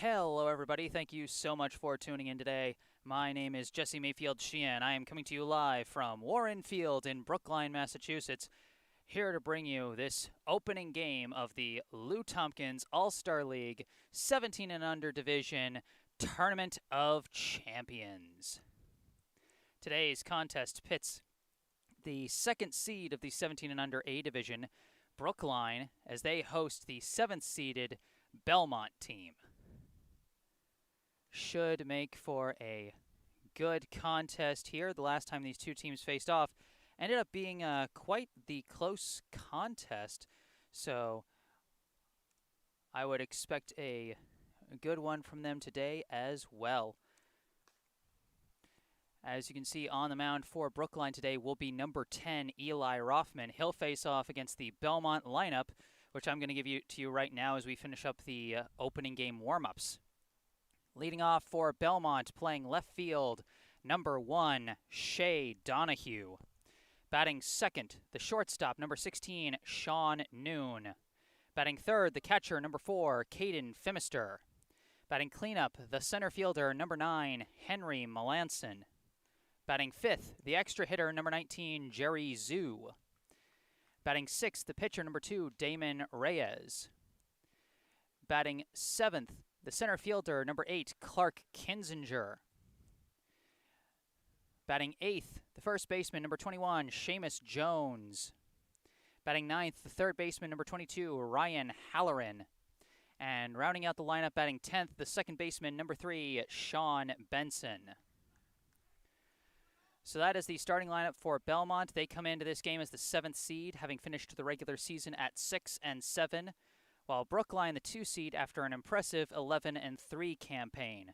Hello, everybody. Thank you so much for tuning in today. My name is Jesse Mayfield-Sheehan. I am coming to you live from Warren Field in Brookline, Massachusetts, here to bring you this opening game of the Lou Tompkins All-Star League 17 and Under Division Tournament of Champions. Today's contest pits the second seed of the 17 and Under A Division, Brookline, as they host the 7th-seeded Belmont team. Should make for a good contest here. The last time these two teams faced off ended up being quite the close contest, so I would expect a good one from them today as well. As you can see on the mound for Brookline today will be number 10, Eli Rothman. He'll face off against the Belmont lineup, which I'm going to give to you right now as we finish up the opening game warm-ups. Leading off for Belmont, playing left field, number 1, Shea Donahue. Batting second, the shortstop, number 16, Sean Noon. Batting third, the catcher, number 4, Caden Phimister. Batting cleanup, the center fielder, number 9, Henry Malanson. Batting fifth, the extra hitter, number 19, Jerry Zhu. Batting sixth, the pitcher, number 2, Damon Reyes. Batting seventh, the center fielder, number 8, Clark Kenzinger. Batting eighth, the first baseman, number 21, Seamus Jones. Batting ninth, the third baseman, number 22, Ryan Halloran. And rounding out the lineup, batting 10th, the second baseman, number 3, Sean Benson. So that is the starting lineup for Belmont. They come into this game as the 7th seed, having finished the regular season at 6-7. While Brookline, the 2 seed, after an impressive 11-3 campaign.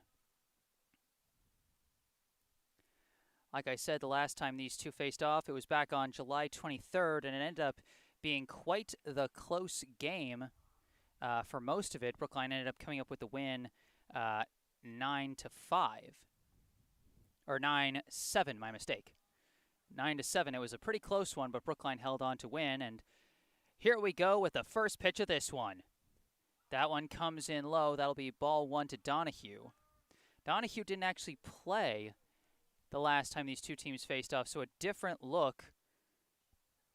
Like I said, the last time these two faced off, it was back on July 23rd, and it ended up being quite the close game for most of it. Brookline ended up coming up with the win 9-5. Or 9-7, my mistake. 9-7. It was a pretty close one, but Brookline held on to win, and here we go with the first pitch of this one. That one comes in low. That'll be ball 1 to Donahue. Donahue didn't actually play the last time these two teams faced off, so a different look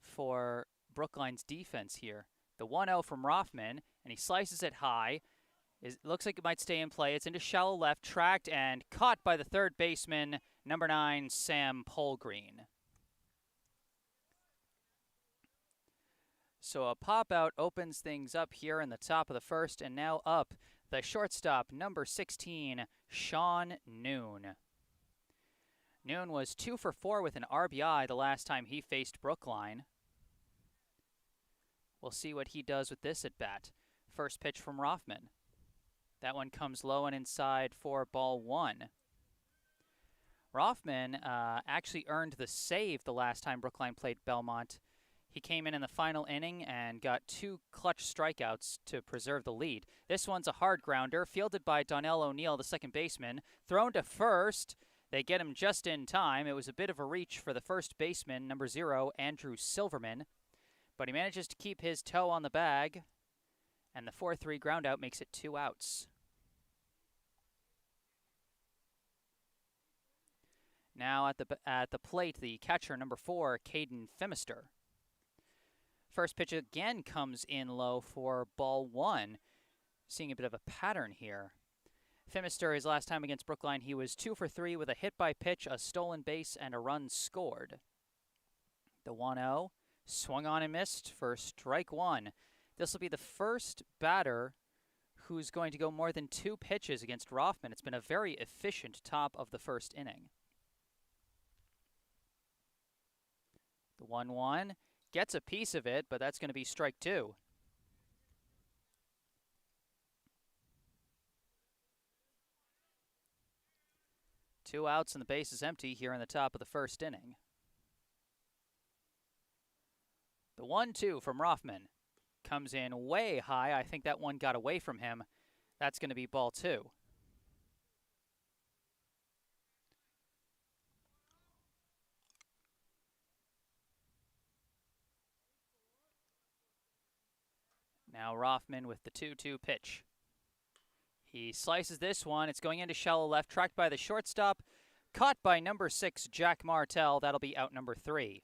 for Brookline's defense here. The 1-0 from Rothman, and he slices it high. It looks like it might stay in play. It's into shallow left, tracked and caught by the third baseman, number 9, Sam Polgreen. So a pop-out opens things up here in the top of the first, and now up the shortstop, number 16, Sean Noon. Noon was 2 for 4 with an RBI the last time he faced Brookline. We'll see what he does with this at-bat. First pitch from Rothman. That one comes low and inside for ball 1. Rothman actually earned the save the last time Brookline played Belmont. He came in the final inning and got 2 clutch strikeouts to preserve the lead. This one's a hard grounder, fielded by Donnell O'Neill, the second baseman. Thrown to first. They get him just in time. It was a bit of a reach for the first baseman, number 0, Andrew Silverman. But he manages to keep his toe on the bag. And the 4-3 groundout makes it 2 outs. Now at the plate, the catcher, number 4, Caden Phimister. First pitch again comes in low for ball 1. Seeing a bit of a pattern here. Phimister, his last time against Brookline, he was 2 for 3 with a hit by pitch, a stolen base, and a run scored. The 1-0 swung on and missed for strike 1. This will be the first batter who's going to go more than 2 pitches against Rothman. It's been a very efficient top of the first inning. The 1-1 gets a piece of it, but that's going to be strike 2. Two outs and the base is empty here in the top of the first inning. The 1-2 from Rothman comes in way high. I think that one got away from him. That's going to be ball 2. Now Rothman with the 2-2 pitch. He slices this one. It's going into shallow left, tracked by the shortstop. Caught by number 6, Jack Martel. That'll be out number 3.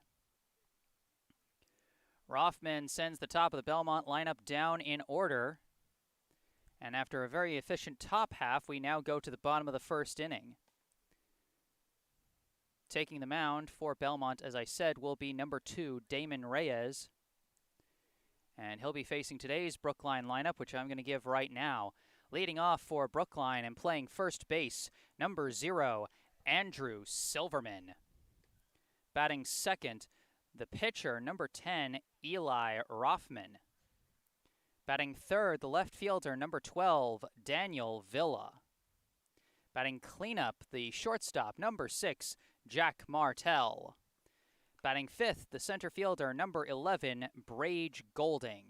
Rothman sends the top of the Belmont lineup down in order. And after a very efficient top half, we now go to the bottom of the first inning. Taking the mound for Belmont, as I said, will be number 2, Damon Reyes. And he'll be facing today's Brookline lineup, which I'm going to give right now. Leading off for Brookline and playing first base, number 0, Andrew Silverman. Batting second, the pitcher, number 10, Eli Rothman. Batting third, the left fielder, number 12, Daniel Villa. Batting cleanup, the shortstop, number 6, Jack Martel. Batting fifth, the center fielder, number 11, Brage Golding.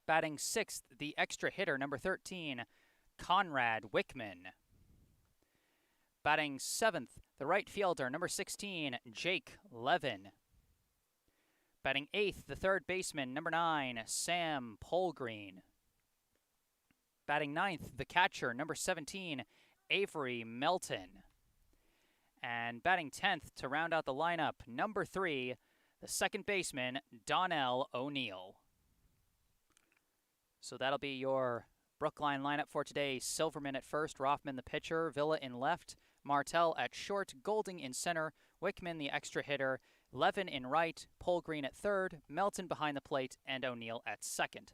Batting sixth, the extra hitter, number 13, Conrad Wickman. Batting seventh, the right fielder, number 16, Jake Levin. Batting eighth, the third baseman, number 9, Sam Polgreen. Batting ninth, the catcher, number 17, Avery Melton. And batting 10th to round out the lineup, number 3, the second baseman, Donnell O'Neill. So that'll be your Brookline lineup for today. Silverman at first, Rothman the pitcher, Villa in left, Martel at short, Golding in center, Wickman the extra hitter, Levin in right, Polgreen at third, Melton behind the plate, and O'Neill at second.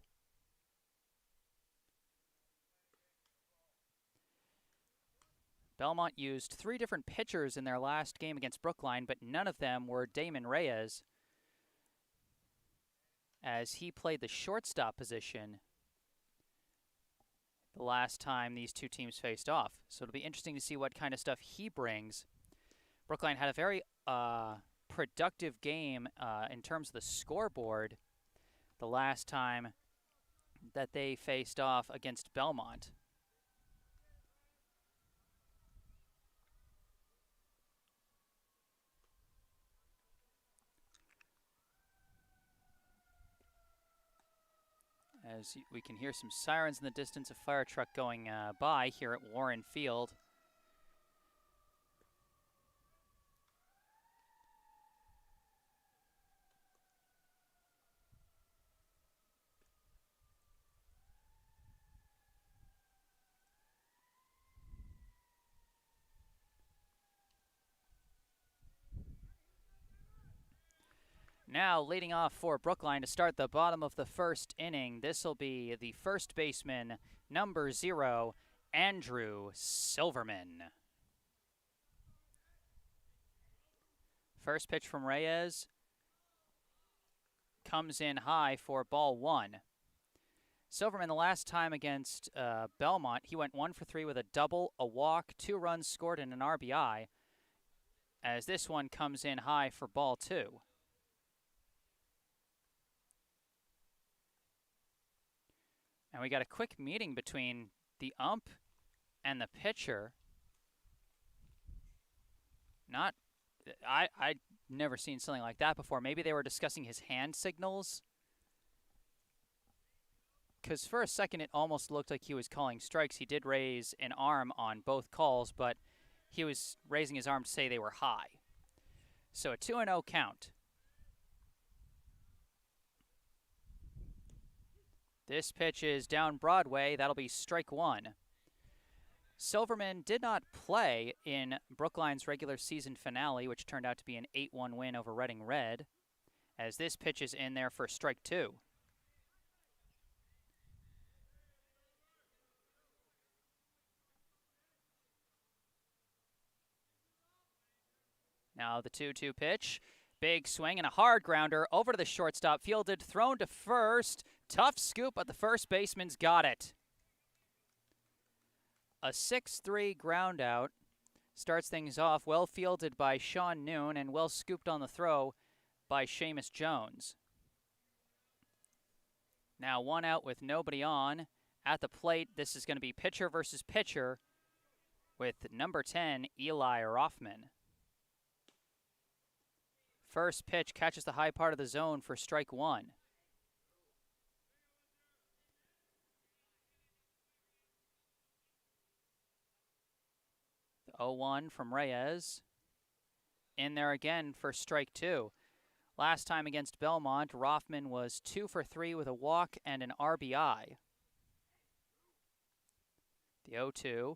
Belmont used 3 different pitchers in their last game against Brookline, but none of them were Damon Reyes, as he played the shortstop position the last time these two teams faced off. So it'll be interesting to see what kind of stuff he brings. Brookline had a very productive game in terms of the scoreboard the last time that they faced off against Belmont. As we can hear some sirens in the distance, a fire truck going by here at Warren Field. Now leading off for Brookline to start the bottom of the first inning, this will be the first baseman, number 0, Andrew Silverman. First pitch from Reyes comes in high for ball 1. Silverman, the last time against Belmont, he went 1 for 3 with a double, a walk, 2 runs scored, and an RBI, as this one comes in high for ball 2. And we got a quick meeting between the ump and the pitcher. I'd never seen something like that before. Maybe they were discussing his hand signals. Because for a second it almost looked like he was calling strikes. He did raise an arm on both calls, but he was raising his arm to say they were high. So a 2-0 count. This pitch is down Broadway. That'll be strike 1. Silverman did not play in Brookline's regular season finale, which turned out to be an 8-1 win over Reading Red, as this pitch is in there for strike 2. Now the 2-2 pitch. Big swing and a hard grounder over to the shortstop, fielded, thrown to first. Tough scoop, but the first baseman's got it. A 6-3 ground out starts things off, well fielded by Sean Noon and well scooped on the throw by Seamus Jones. Now 1 out with nobody on. At the plate, this is going to be pitcher versus pitcher with number 10, Eli Rothman. First pitch catches the high part of the zone for strike 1. 0-1 from Reyes. In there again for strike 2. Last time against Belmont, Rothman was 2 for 3 with a walk and an RBI. The 0-2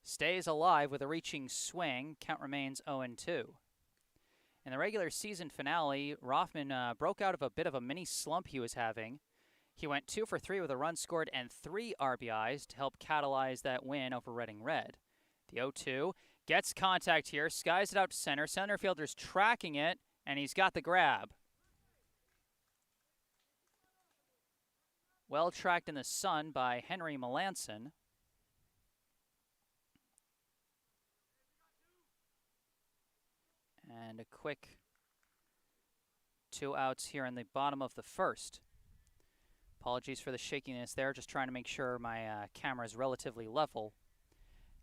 stays alive with a reaching swing. Count remains 0-2. In the regular season finale, Rothman broke out of a bit of a mini slump he was having. He went 2 for 3 with a run scored and 3 RBIs to help catalyze that win over Reading Red. The 0-2 gets contact here, skies it out to center. Center fielder's tracking it, and he's got the grab. Well tracked in the sun by Henry Malanson. And a quick 2 outs here in the bottom of the first. Apologies for the shakiness there, just trying to make sure my camera is relatively level.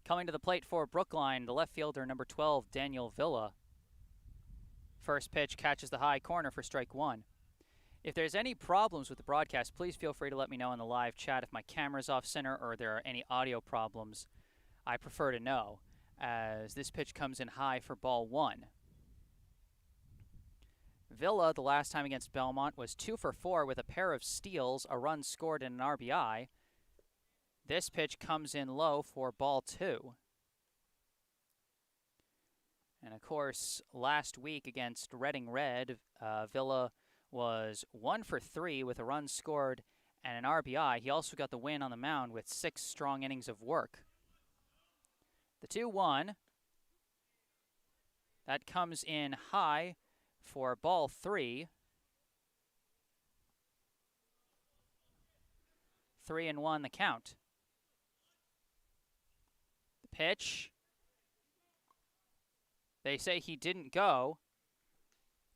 Coming to the plate for Brookline, the left fielder, number 12, Daniel Villa. First pitch catches the high corner for strike 1. If there's any problems with the broadcast, please feel free to let me know in the live chat if my camera's off center or there are any audio problems. I prefer to know, as this pitch comes in high for ball 1. Villa, the last time against Belmont, was 2 for 4 with a pair of steals, a run scored, and an RBI. This pitch comes in low for ball 2. And of course, last week against Reading Red, Villa was 1 for 3 with a run scored and an RBI. He also got the win on the mound with 6 strong innings of work. The 2-1, that comes in high for ball 3. 3-1 the count. The pitch. They say he didn't go.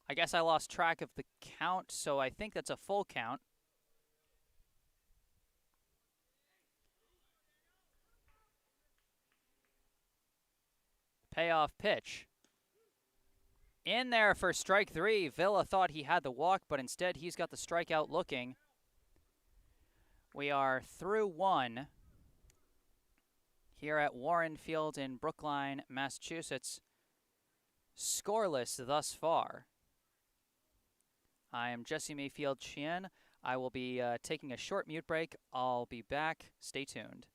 I guess I lost track of the count, so I think that's a full count. Payoff pitch. In there for strike 3. Villa thought he had the walk, but instead he's got the strikeout looking. We are through 1 here at Warren Field in Brookline, Massachusetts. Scoreless thus far. I am Jesse Mayfield-Sheehan. I will be taking a short mute break. I'll be back. Stay tuned.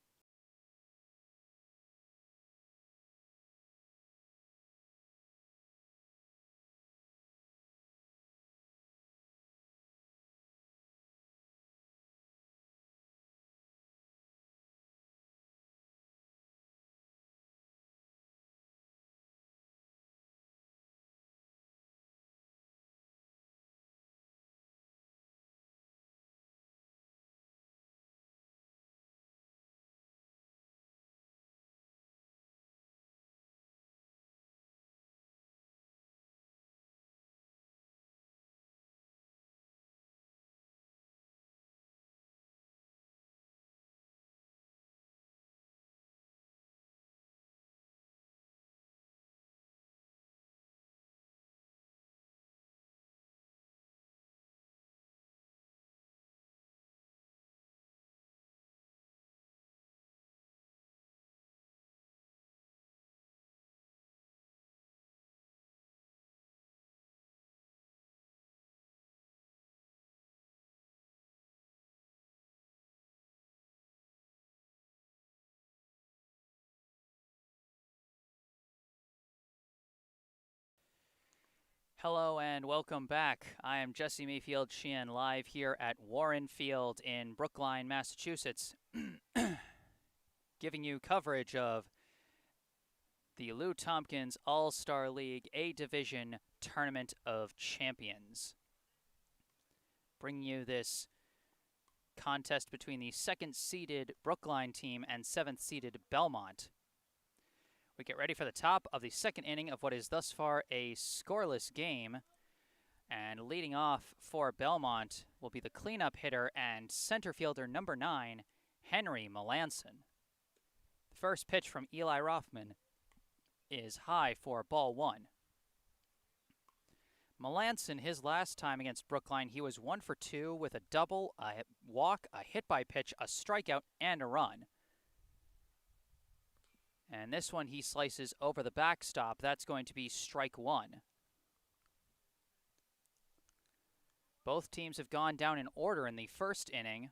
Hello and welcome back. I am Jesse Mayfield-Sheehan, live here at Warren Field in Brookline, Massachusetts, giving you coverage of the Lou Tompkins All-Star League A-Division Tournament of Champions. Bringing you this contest between the second-seeded Brookline team and seventh-seeded Belmont. We get ready for the top of the second inning of what is thus far a scoreless game. And leading off for Belmont will be the cleanup hitter and center fielder number 9, Henry Malanson. The first pitch from Eli Rothman is high for ball 1. Malanson, his last time against Brookline, he was 1 for 2 with a double, a walk, a hit by pitch, a strikeout, and a run. And this one he slices over the backstop. That's going to be strike one. Both teams have gone down in order in the first inning.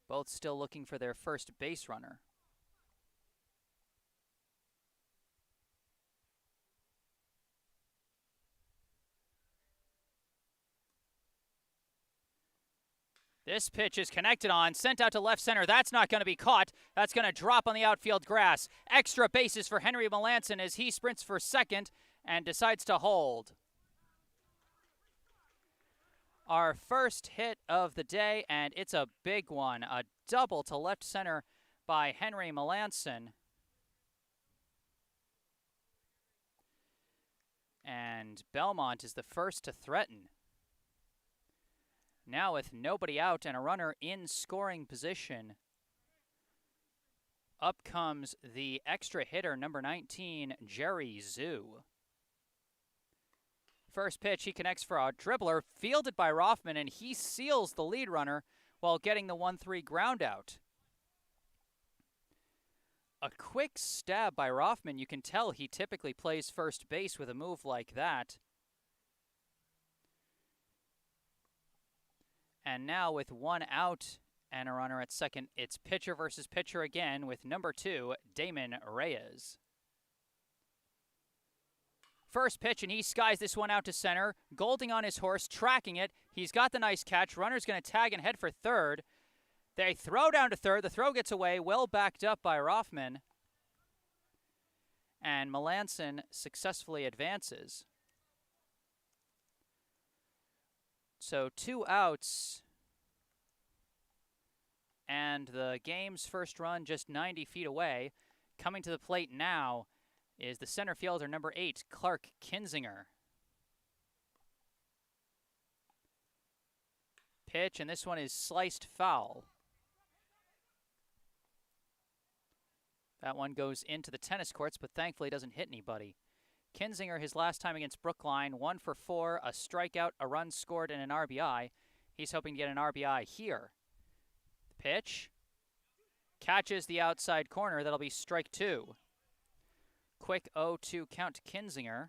Both still looking for their first base runner. This pitch is connected on, sent out to left center. That's not going to be caught. That's going to drop on the outfield grass. Extra bases for Henry Malanson as he sprints for second and decides to hold. Our first hit of the day, and it's a big one. A double to left center by Henry Malanson. And Belmont is the first to threaten. Now with nobody out and a runner in scoring position, up comes the extra hitter, number 19, Jerry Zhu. First pitch, he connects for a dribbler, fielded by Rothman, and he seals the lead runner while getting the 1-3 ground out. A quick stab by Rothman. You can tell he typically plays first base with a move like that. And now with one out and a runner at second, it's pitcher versus pitcher again with number 2, Damon Reyes. First pitch, and he skies this one out to center. Golding on his horse, tracking it. He's got the nice catch. Runner's going to tag and head for third. They throw down to third. The throw gets away, well backed up by Rothman. And Malanson successfully advances. So 2 outs. And the game's first run just 90 feet away. Coming to the plate now is the center fielder, number 8, Clark Kenzinger. Pitch, and this one is sliced foul. That one goes into the tennis courts, but thankfully doesn't hit anybody. Kenzinger, his last time against Brookline, 1 for 4, a strikeout, a run scored, and an RBI. He's hoping to get an RBI here. Pitch. Catches the outside corner. That'll be strike 2. Quick 0-2 count to Kenzinger.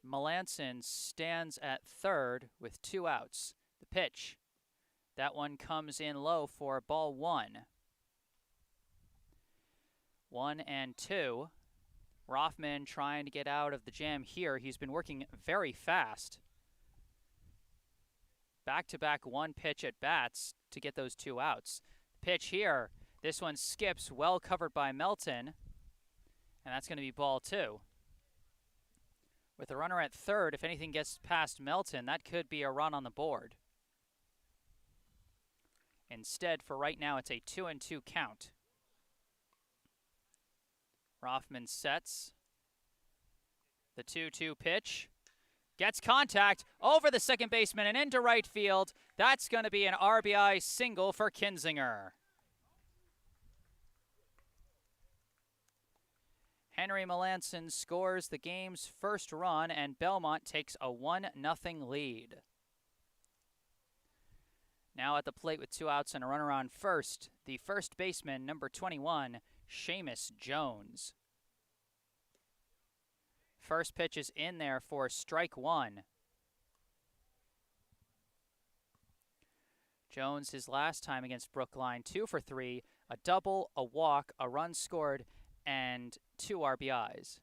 Malanson stands at third with 2 outs. The pitch. That one comes in low for ball 1. 1-2. Rothman trying to get out of the jam here. He's been working very fast. Back-to-back one-pitch at bats to get those 2 outs. Pitch here. This one skips, well covered by Melton. And that's going to be ball 2. With the runner at third, if anything gets past Melton, that could be a run on the board. Instead, for right now, it's a 2-2 count. Rothman sets. The 2-2 pitch. Gets contact over the second baseman and into right field. That's going to be an RBI single for Kenzinger. Henry Malanson scores the game's first run, and Belmont takes a 1-0 lead. Now at the plate with 2 outs and a runner on first, the first baseman, number 21, Seamus Jones. First pitch is in there for strike 1. Jones, his last time against Brookline, 2 for 3, a double, a walk, a run scored, and 2 RBIs.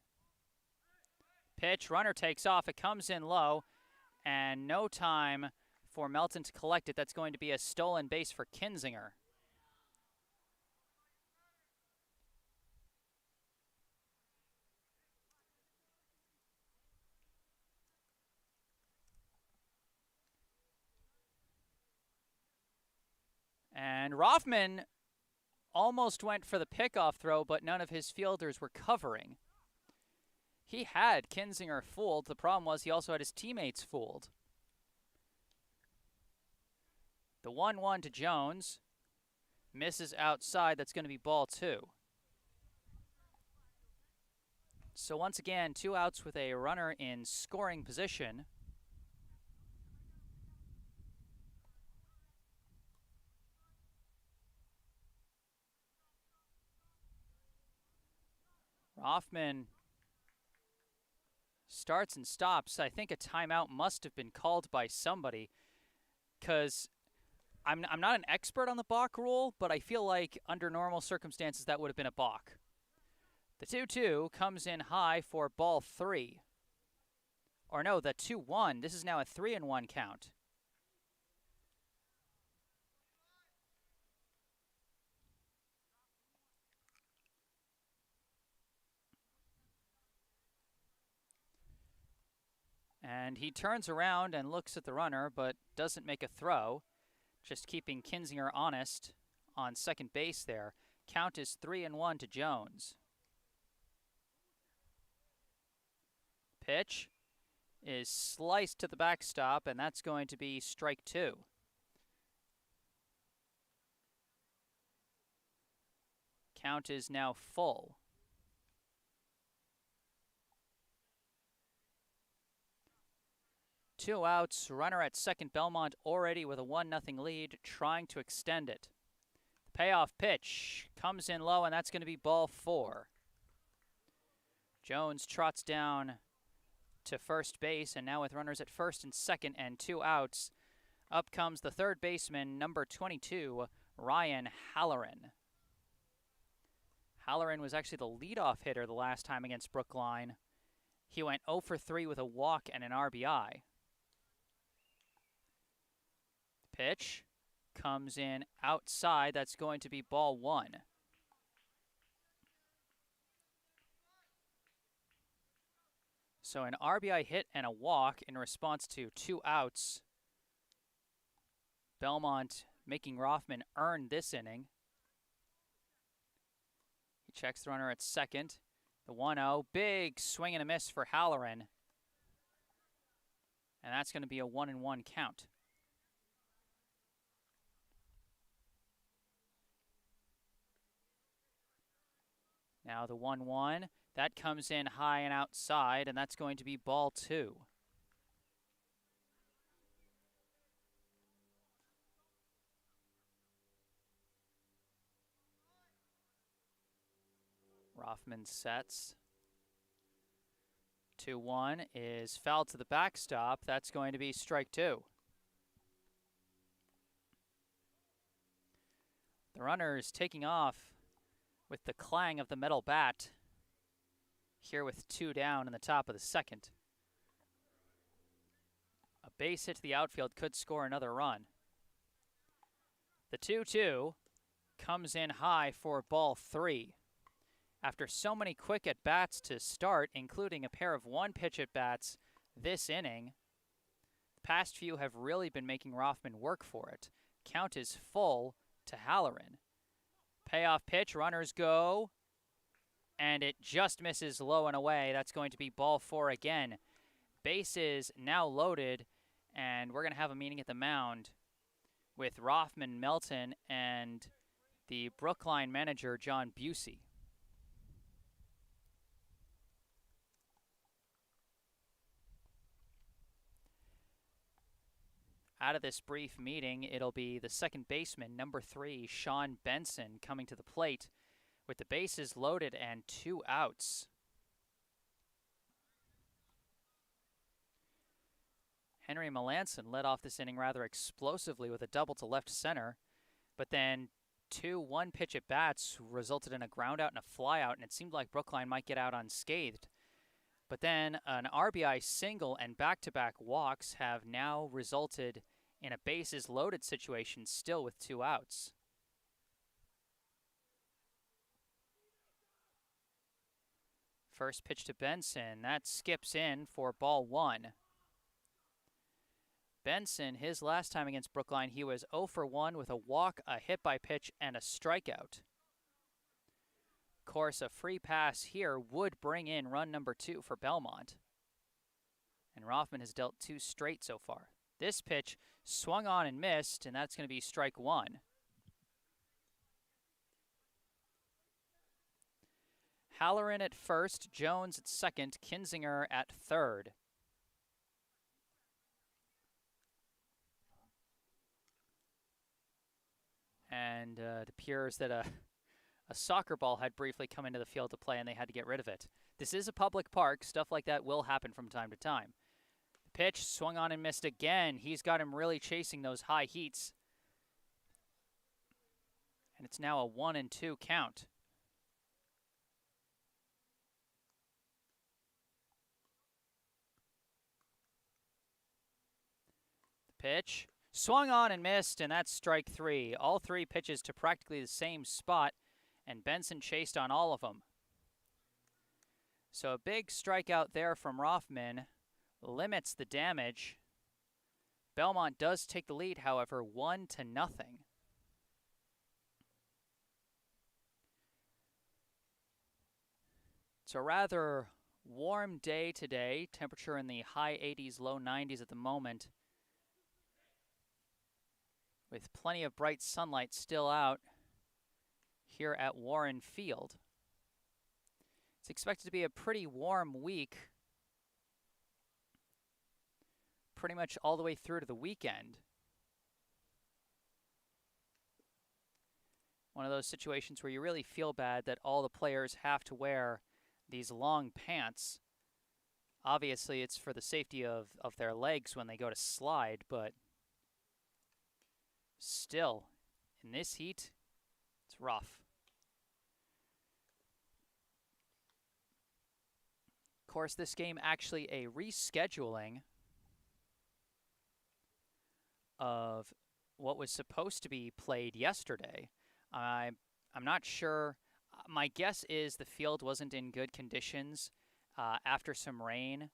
Pitch, runner takes off, it comes in low, and no time for Melton to collect it. That's going to be a stolen base for Kenzinger. And Rothman almost went for the pickoff throw, but none of his fielders were covering. He had Kenzinger fooled. The problem was he also had his teammates fooled. The 1-1 to Jones. Misses outside. That's going to be ball 2. So once again, 2 outs with a runner in scoring position. Rothman starts and stops. I think a timeout must have been called by somebody, because I'm not an expert on the balk rule, but I feel like under normal circumstances that would have been a balk. The 2-2 comes in high for ball 3. Or no, the 2-1. This is now a 3-1 count. And he turns around and looks at the runner, but doesn't make a throw. Just keeping Kenzinger honest on second base there. Count is 3-1 to Jones. Pitch is sliced to the backstop, and that's going to be strike 2. Count is now full. Two outs, runner at second. Belmont already with a 1-0 lead, trying to extend it. The payoff pitch comes in low, and that's going to be ball 4. Jones trots down to first base, and now with runners at first and second and 2 outs, up comes the third baseman, number 22, Ryan Halloran. Halloran was actually the leadoff hitter the last time against Brookline. He went 0 for 3 with a walk and an RBI. Pitch comes in outside. That's going to be ball 1. So an RBI hit and a walk in response to 2 outs. Belmont making Rothman earn this inning. He checks the runner at second. The 1-0. Big swing and a miss for Halloran. And that's going to be a 1-1 count. Now the 1-1, that comes in high and outside, and that's going to be ball 2. Rothman sets. 2-1 is fouled to the backstop. That's going to be strike 2. The runner is taking off with the clang of the metal bat here with 2 down in the top of the second. A base hit to the outfield could score another run. The 2-2 comes in high for ball 3. After so many quick at-bats to start, including a pair of one-pitch at-bats this inning, the past few have really been making Rothman work for it. Count is full to Halloran. Payoff pitch, runners go, and it just misses low and away. That's going to be ball 4 again. Bases now loaded, and we're going to have a meeting at the mound with Rothman, Melton, and the Brookline manager, John Busey. Out of this brief meeting, it'll be the second baseman, number 3, Sean Benson, coming to the plate with the bases loaded and 2 outs. Henry Malanson led off this inning rather explosively with a double to left center, but then 2 one-pitch at-bats resulted in a ground out and a fly out, and it seemed like Brookline might get out unscathed. But then an RBI single and back-to-back walks have now resulted in a bases-loaded situation still with 2 outs. First pitch to Benson. That skips in for ball 1. Benson, his last time against Brookline, he was 0 for 1 with a walk, a hit by pitch, and a strikeout. Of course, a free pass here would bring in run number 2 for Belmont. And Rothman has dealt 2 straight so far. This pitch swung on and missed, and that's going to be strike 1. Halloran at first, Jones at second, Kenzinger at third. And it appears that A soccer ball had briefly come into the field to play, and they had to get rid of it. This is a public park. Stuff like that will happen from time to time. The pitch swung on and missed again. He's got him really chasing those high heats. And it's now a 1-2 count. The pitch swung on and missed, and that's strike 3. All 3 pitches to practically the same spot, and Benson chased on all of them. So a big strikeout there from Rothman limits the damage. Belmont does take the lead, however, 1-0. It's a rather warm day today. Temperature in the high 80s, low 90s at the moment, with plenty of bright sunlight still out here at Warren Field. It's expected to be a pretty warm week, pretty much all the way through to the weekend. One of those situations where you really feel bad that all the players have to wear these long pants. Obviously, it's for the safety of their legs when they go to slide, but still, in this heat, it's rough. Of course, this game actually a rescheduling of what was supposed to be played yesterday. I'm not sure. My guess is the field wasn't in good conditions after some rain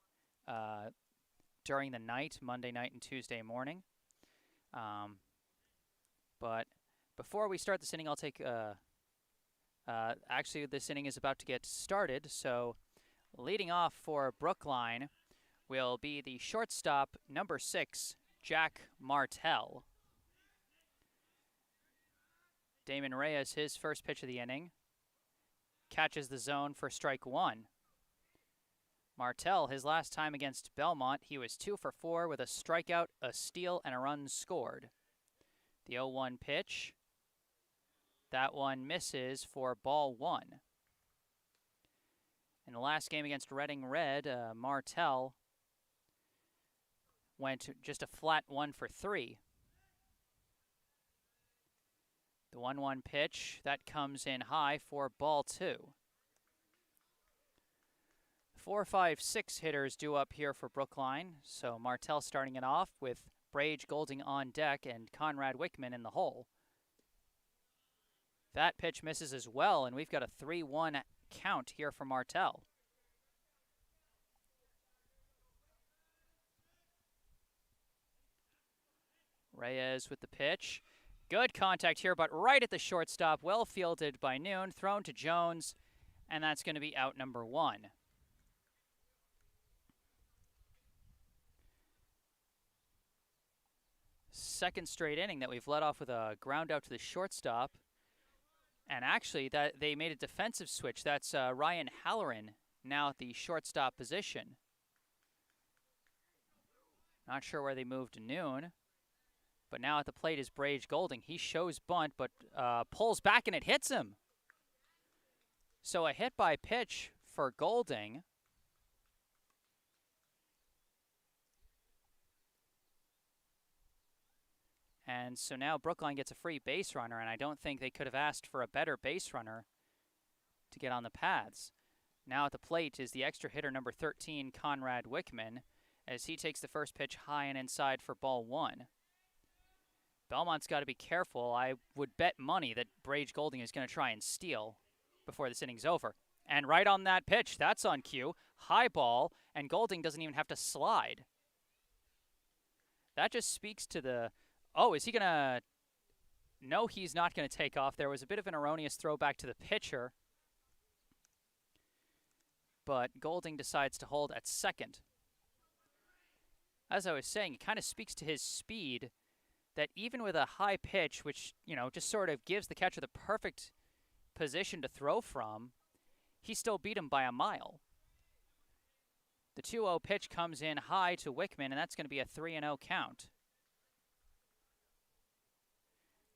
during the night, Monday night and Tuesday morning. But before we start this inning, I'll take... actually, this inning is about to get started, so leading off for Brookline will be the shortstop, number 6, Jack Martel. Damon Reyes, his first pitch of the inning, catches the zone for strike 1. Martel, his last time against Belmont, he was 2 for 4 with a strikeout, a steal, and a run scored. The 0-1 pitch, that one misses for ball 1. In the last game against Reading Red, Martel went just a flat 1 for 3. The 1-1 pitch, that comes in high for ball 2. 4, 5, 6 hitters due up here for Brookline. So Martel starting it off with Brage Golding on deck and Conrad Wickman in the hole. That pitch misses as well, and we've got a 3-1 count here for Martel. Reyes with the pitch. Good contact here, but right at the shortstop. Well fielded by Noon. Thrown to Jones, and that's going to be out number 1. Second straight inning that we've led off with a ground out to the shortstop. And actually, that they made a defensive switch. That's Ryan Halloran now at the shortstop position. Not sure where they moved to Noon. But now at the plate is Brage Golding. He shows bunt, but pulls back and it hits him. So a hit by pitch for Golding. And so now Brookline gets a free base runner, and I don't think they could have asked for a better base runner to get on the paths. Now at the plate is the extra hitter, number 13, Conrad Wickman, as he takes the first pitch high and inside for ball 1. Belmont's got to be careful. I would bet money that Brage Golding is going to try and steal before this inning's over. And right on that pitch, that's on cue. High ball, and Golding doesn't even have to slide. That just speaks to the... Oh, is he going to... No, he's not going to take off. There was a bit of an erroneous throw back to the pitcher. But Golding decides to hold at second. As I was saying, it kind of speaks to his speed, that even with a high pitch, which, you know, just sort of gives the catcher the perfect position to throw from, he still beat him by a mile. The 2-0 pitch comes in high to Wickman, and that's going to be a 3-0 count.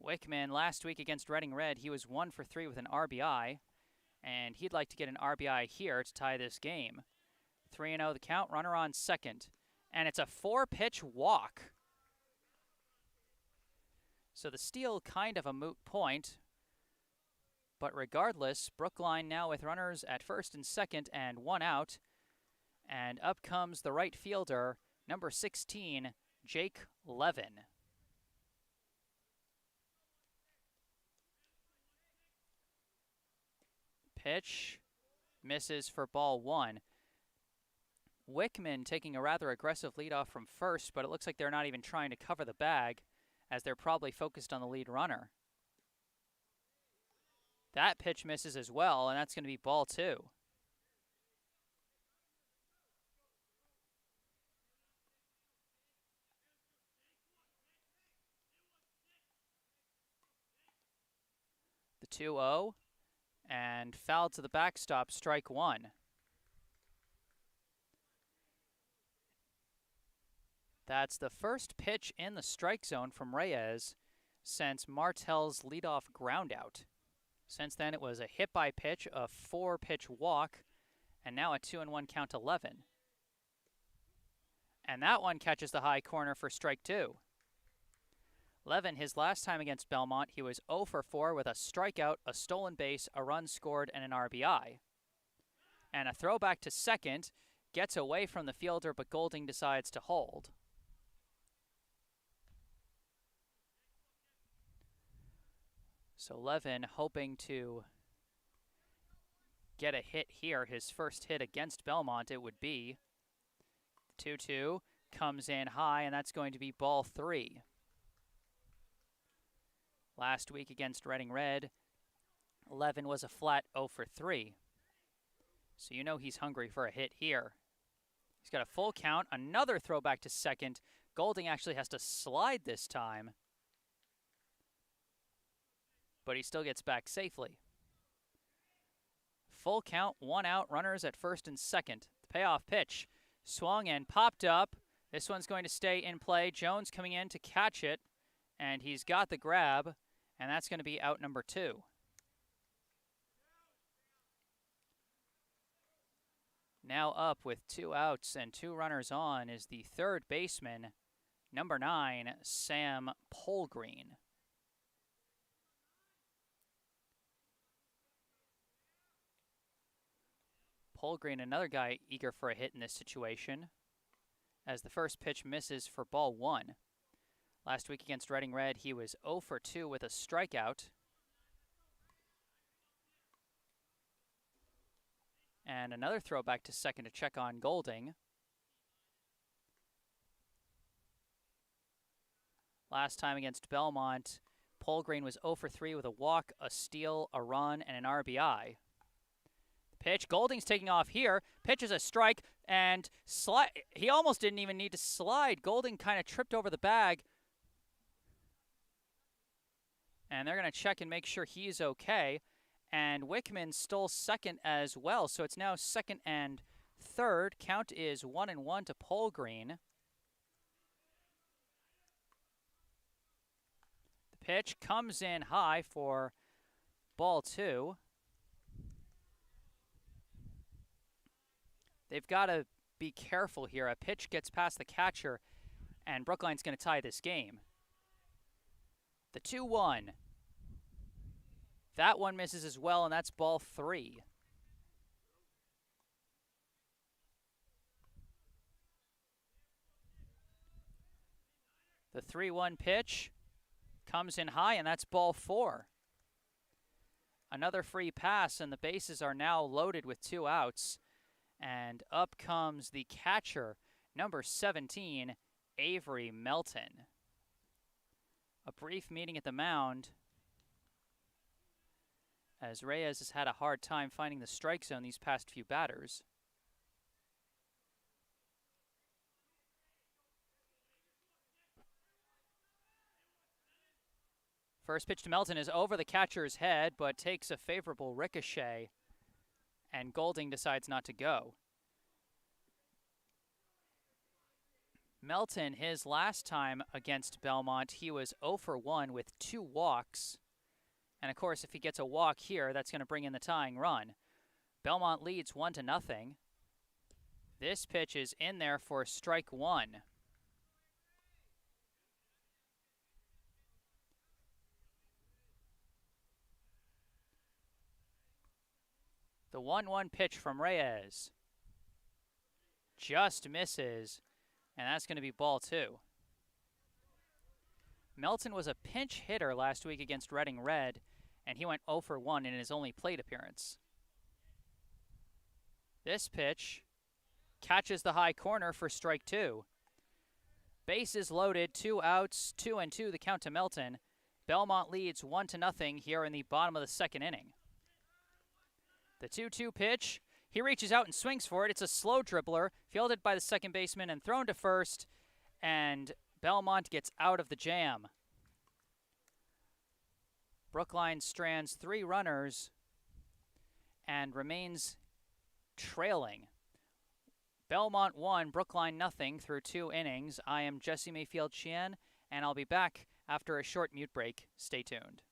Wickman, last week against Reading Red, he was 1 for 3 with an RBI, and he'd like to get an RBI here to tie this game. 3-0 the count, runner on second. And it's a 4-pitch walk. So the steal kind of a moot point. But regardless, Brookline now with runners at first and second and 1 out. And up comes the right fielder, number 16, Jake Levin. Pitch misses for ball 1. Wickman taking a rather aggressive leadoff from first, but it looks like they're not even trying to cover the bag, as they're probably focused on the lead runner. That pitch misses as well, and that's going to be ball 2. The 2-0, and foul to the backstop, strike 1. That's the first pitch in the strike zone from Reyes since Martel's leadoff groundout. Since then, it was a hit-by pitch, a 4-pitch walk, and now a 2-1 count to Levin. And that one catches the high corner for strike 2. Levin, his last time against Belmont, he was 0 for 4 with a strikeout, a stolen base, a run scored, and an RBI. And a throwback to second, gets away from the fielder, but Golding decides to hold. So Levin hoping to get a hit here, his first hit against Belmont it would be. 2-2 comes in high, and that's going to be ball 3. Last week against Reading Red, Levin was a flat 0 for 3. So you know he's hungry for a hit here. He's got a full count, another throwback to second. Golding actually has to slide this time, but he still gets back safely. Full count, 1 out, runners at first and second. The payoff pitch swung and popped up. This one's going to stay in play. Jones coming in to catch it, and he's got the grab, and that's going to be out number 2. Now up with 2 outs and 2 runners on is the third baseman, number 9, Sam Polgreen. Polgreen, another guy eager for a hit in this situation, as the first pitch misses for ball 1. Last week against Reading Red, he was 0 for 2 with a strikeout. And another throwback to second to check on Golding. Last time against Belmont, Polgreen was 0 for 3 with a walk, a steal, a run, and an RBI. Pitch, Golding's taking off here, pitches a strike, and he almost didn't even need to slide. Golding kind of tripped over the bag. And they're going to check and make sure he's okay. And Wickman stole second as well, so it's now second and third. Count is 1-1 to Polgreen. The pitch comes in high for ball 2. They've got to be careful here. A pitch gets past the catcher, and Brookline's going to tie this game. The 2-1. That one misses as well, and that's ball 3. The 3-1 pitch comes in high, and that's ball 4. Another free pass, and the bases are now loaded with 2 outs. And up comes the catcher, number 17, Avery Melton. A brief meeting at the mound, as Reyes has had a hard time finding the strike zone these past few batters. First pitch to Melton is over the catcher's head, but takes a favorable ricochet, and Golding decides not to go. Melton, his last time against Belmont, he was 0 for 1 with 2 walks. And of course, if he gets a walk here, that's going to bring in the tying run. Belmont leads 1-0. This pitch is in there for strike 1. The 1-1 pitch from Reyes just misses, and that's going to be ball 2. Melton was a pinch hitter last week against Reading Red, and he went 0 for 1 in his only plate appearance. This pitch catches the high corner for strike 2. Bases loaded, 2 outs, 2-2 the count to Melton. Belmont leads 1-0 here in the bottom of the second inning. The 2-2 pitch, he reaches out and swings for it. It's a slow dribbler, fielded by the second baseman and thrown to first, and Belmont gets out of the jam. Brookline strands 3 runners and remains trailing. Belmont 1, Brookline 0 through 2 innings. I am Jesse Mayfield-Sheehan, and I'll be back after a short mute break. Stay tuned.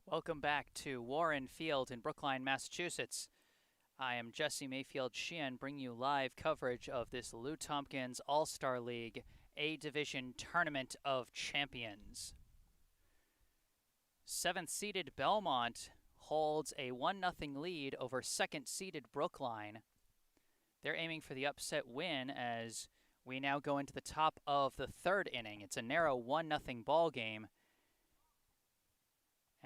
Welcome back to Warren Field in Brookline, Massachusetts. I am Jesse Mayfield-Sheehan, bringing you live coverage of this Lou Tompkins All-Star League A-Division Tournament of Champions. 7th-seeded Belmont holds a 1-0 lead over 2nd-seeded Brookline. They're aiming for the upset win as we now go into the top of the 3rd inning. It's a narrow 1-0 ball game.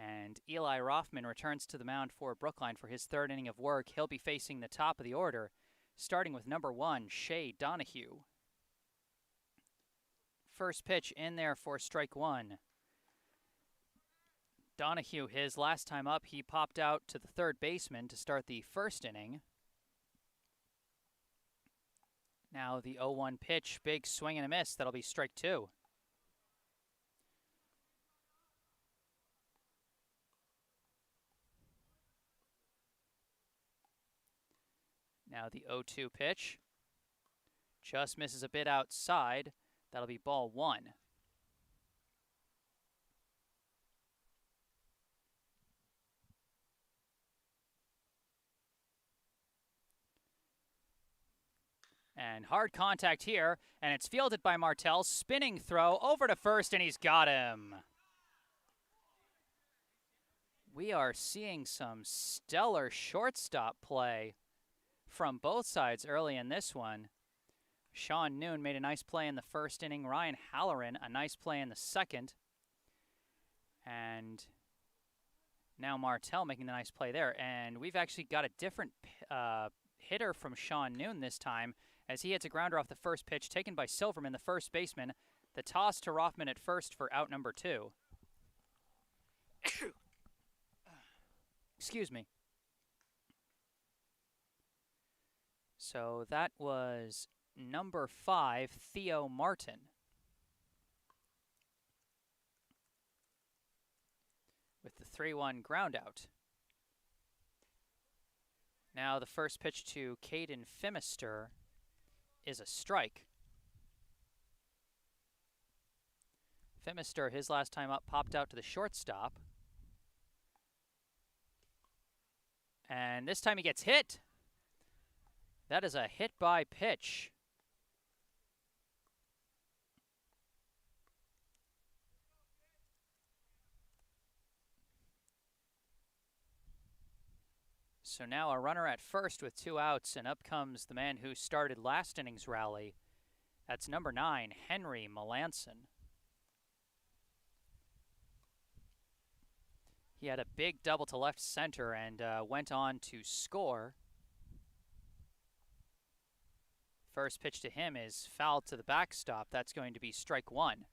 And Eli Rothman returns to the mound for Brookline for his 3rd inning of work. He'll be facing the top of the order, starting with number 1, Shea Donahue. First pitch in there for strike 1. Donahue, his last time up, he popped out to the 3rd baseman to start the 1st inning. Now the 0-1 pitch, big swing and a miss. That'll be strike 2. Now the 0-2 pitch. Just misses a bit outside. That'll be ball 1. And hard contact here, and it's fielded by Martel. Spinning throw over to first, and he's got him. We are seeing some stellar shortstop play from both sides early in this one. Sean Noon made a nice play in the 1st inning. Ryan Halloran, a nice play in the 2nd. And now Martel making the nice play there. And we've actually got a different hitter from Sean Noon this time, as he hits a grounder off the first pitch taken by Silverman, the first baseman. The toss to Rothman at first for out number 2. Excuse me. So that was number 5, Theo Martin. With the 3-1 ground out. Now the first pitch to Caden Phimister is a strike. Phimister, his last time up, popped out to the shortstop. And this time he gets hit. That is a hit by pitch. So now a runner at first with 2 outs, and up comes the man who started last inning's rally. That's number 9, Henry Malanson. He had a big double to left center and went on to score. First pitch to him is fouled to the backstop. That's going to be strike 1.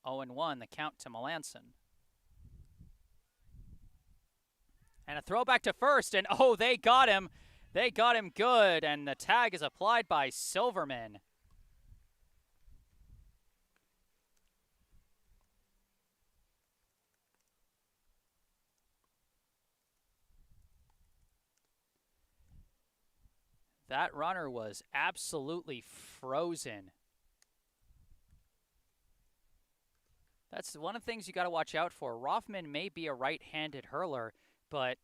0-1, the count to Malanson. And a throwback to first, and oh, they got him. They got him good, and the tag is applied by Silverman. That runner was absolutely frozen. That's one of the things you got to watch out for. Rothman may be a right-handed hurler, but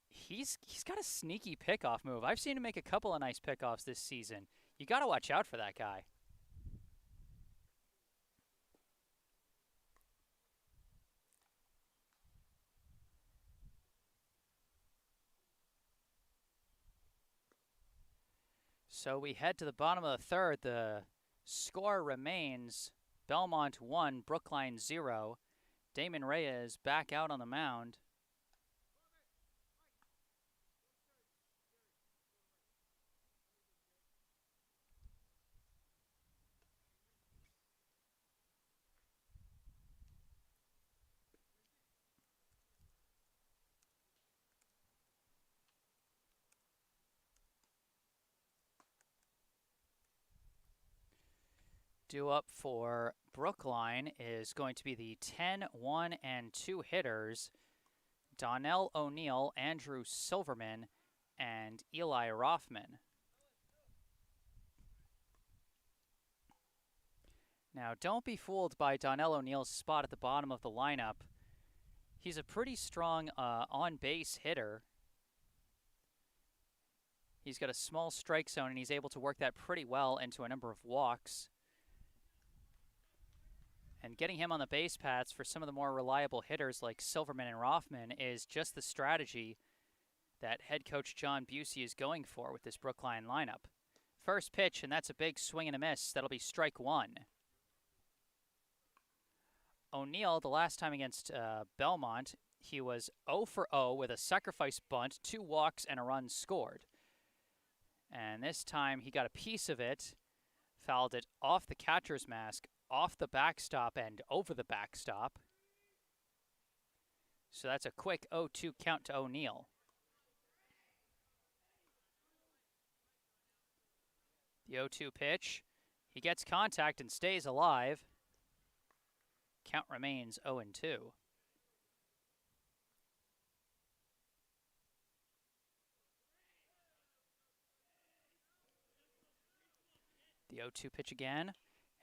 he's got a sneaky pickoff move. I've seen him make a couple of nice pickoffs this season. You got to watch out for that guy. So we head to the bottom of the third. The score remains Belmont 1, Brookline 0. Damon Reyes back out on the mound. Due up for Brookline is going to be the 10, 1, and 2 hitters, Donnell O'Neill, Andrew Silverman, and Eli Rothman. Now, don't be fooled by Donnell O'Neill's spot at the bottom of the lineup. He's a pretty strong on-base hitter. He's got a small strike zone, and he's able to work that pretty well into a number of walks. And getting him on the base paths for some of the more reliable hitters like Silverman and Rothman is just the strategy that head coach John Busey is going for with this Brookline lineup. First pitch, and that's a big swing and a miss. That'll be strike 1. O'Neill, the last time against Belmont, he was 0 for 0 with a sacrifice bunt, 2 walks, and a run scored. And this time he got a piece of it, fouled it off the catcher's mask, off the backstop and over the backstop. So that's a quick 0-2 count to O'Neill. The 0-2 pitch. He gets contact and stays alive. Count remains 0-2. The 0-2 pitch again.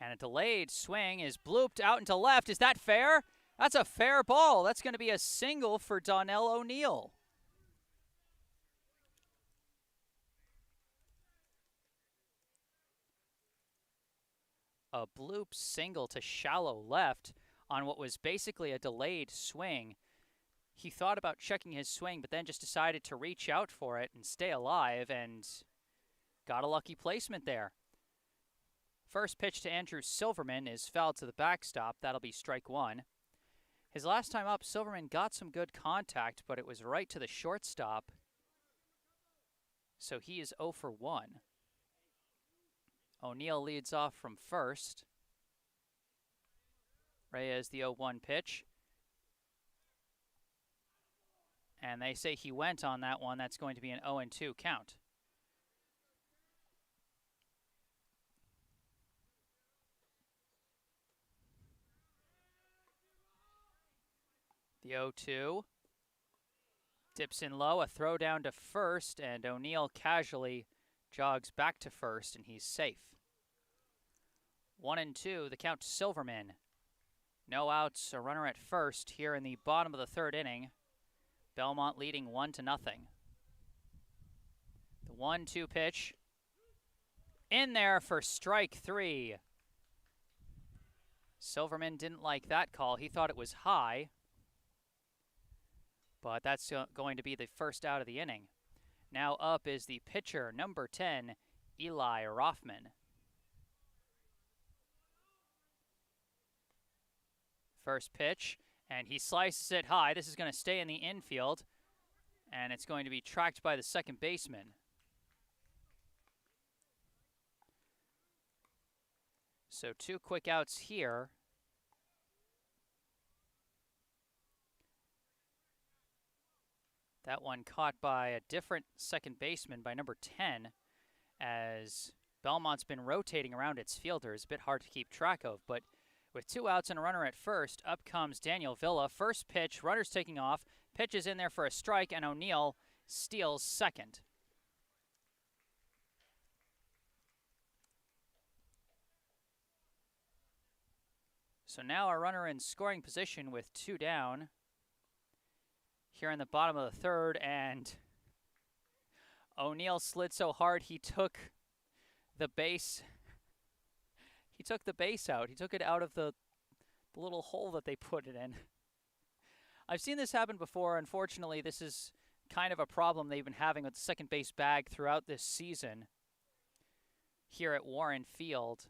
And a delayed swing is blooped out into left. Is that fair? That's a fair ball. That's going to be a single for Donnell O'Neill. A bloop single to shallow left on what was basically a delayed swing. He thought about checking his swing, but then just decided to reach out for it and stay alive, and got a lucky placement there. First pitch to Andrew Silverman is fouled to the backstop. That'll be strike 1. His last time up, Silverman got some good contact, but it was right to the shortstop. So he is 0 for 1. O'Neill leads off from first. Reyes, the 0-1 pitch. And they say he went on that one. That's going to be an 0-2 count. The 0-2. Dips in low, a throw down to first, and O'Neill casually jogs back to first, and he's safe. 1-2, the count to Silverman. No outs, a runner at first here in the bottom of the third inning. Belmont leading 1-0. The 1-2 pitch. In there for strike 3. Silverman didn't like that call. He thought it was high. But that's going to be the first out of the inning. Now up is the pitcher, number 10, Eli Rothman. First pitch, and he slices it high. This is going to stay in the infield, and it's going to be tracked by the second baseman. So 2 quick outs here. That one caught by a different second baseman, by number 10, as Belmont's been rotating around its fielders. A bit hard to keep track of, but with 2 outs and a runner at first, up comes Daniel Villa. First pitch, runner's taking off, pitches in there for a strike, and O'Neill steals second. So now a runner in scoring position with 2 down. Here in the bottom of the third, and O'Neill slid so hard he took the base. He took the base out. He took it out of the little hole that they put it in. I've seen this happen before. Unfortunately, this is kind of a problem they've been having with the second base bag throughout this season here at Warren Field.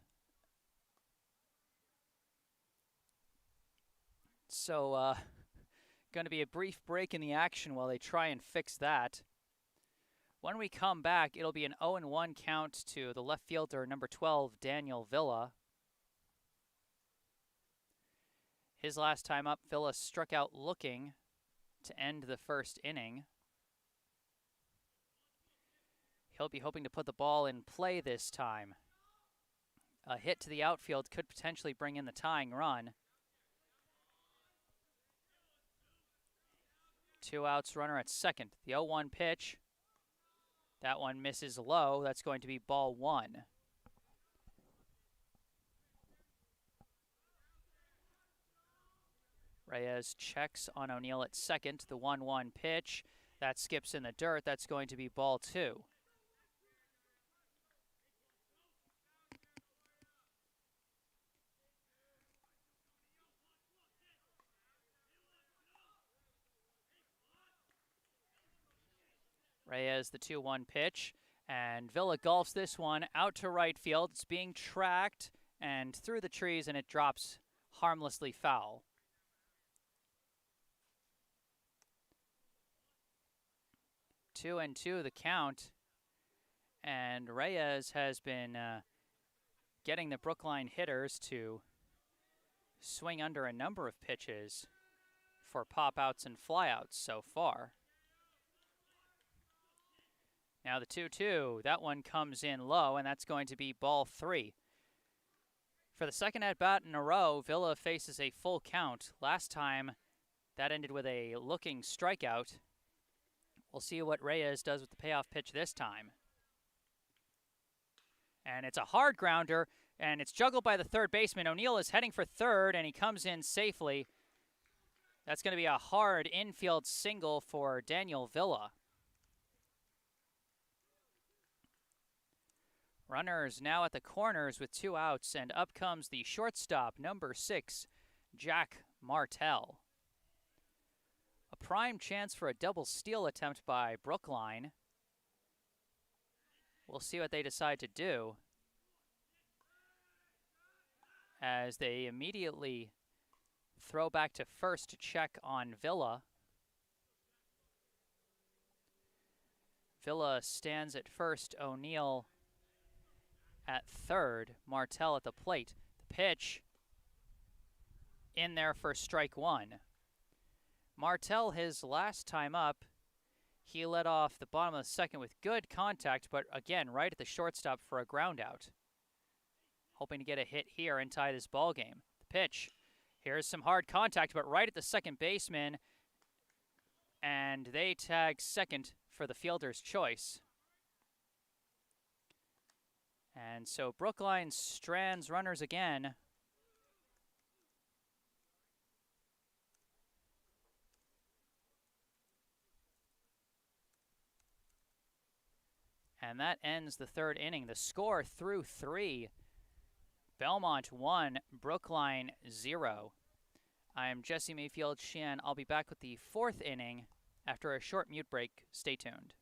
So, going to be a brief break in the action while they try and fix that. When we come back, it'll be an 0-1 count to the left fielder, number 12, Daniel Villa. His last time up, Villa struck out looking to end the first inning. He'll be hoping to put the ball in play this time. A hit to the outfield could potentially bring in the tying run. 2 outs, runner at second. The 0-1 pitch. That one misses low. That's going to be ball 1. Reyes checks on O'Neill at second. The 1-1 pitch. That skips in the dirt. That's going to be ball 2. Reyes, the 2-1 pitch, and Villa golfs this one out to right field. It's being tracked and through the trees, and it drops harmlessly foul. Two and two the count, and Reyes has been getting the Brookline hitters to swing under a number of pitches for pop-outs and flyouts so far. Now the 2-2, that one comes in low, and that's going to be ball 3. For the second at-bat in a row, Villa faces a full count. Last time, that ended with a looking strikeout. We'll see what Reyes does with the payoff pitch this time. And it's a hard grounder, and it's juggled by the third baseman. O'Neill is heading for third, and he comes in safely. That's going to be a hard infield single for Daniel Villa. Runners now at the corners with 2 outs, and up comes the shortstop, number 6, Jack Martel. A prime chance for a double steal attempt by Brookline. We'll see what they decide to do, as they immediately throw back to first to check on Villa. Villa stands at first, O'Neill at third, Martel at the plate. The pitch in there for strike 1. Martel, his last time up, he led off the bottom of the second with good contact, but again, right at the shortstop for a ground out. Hoping to get a hit here and tie this ball game. The pitch. Here's some hard contact, but right at the second baseman, and they tag second for the fielder's choice. And so Brookline strands runners again. And that ends the third inning. The score through 3. Belmont 1, Brookline 0. I am Jesse Mayfield-Sheehan. I'll be back with the fourth inning after a short mute break. Stay tuned.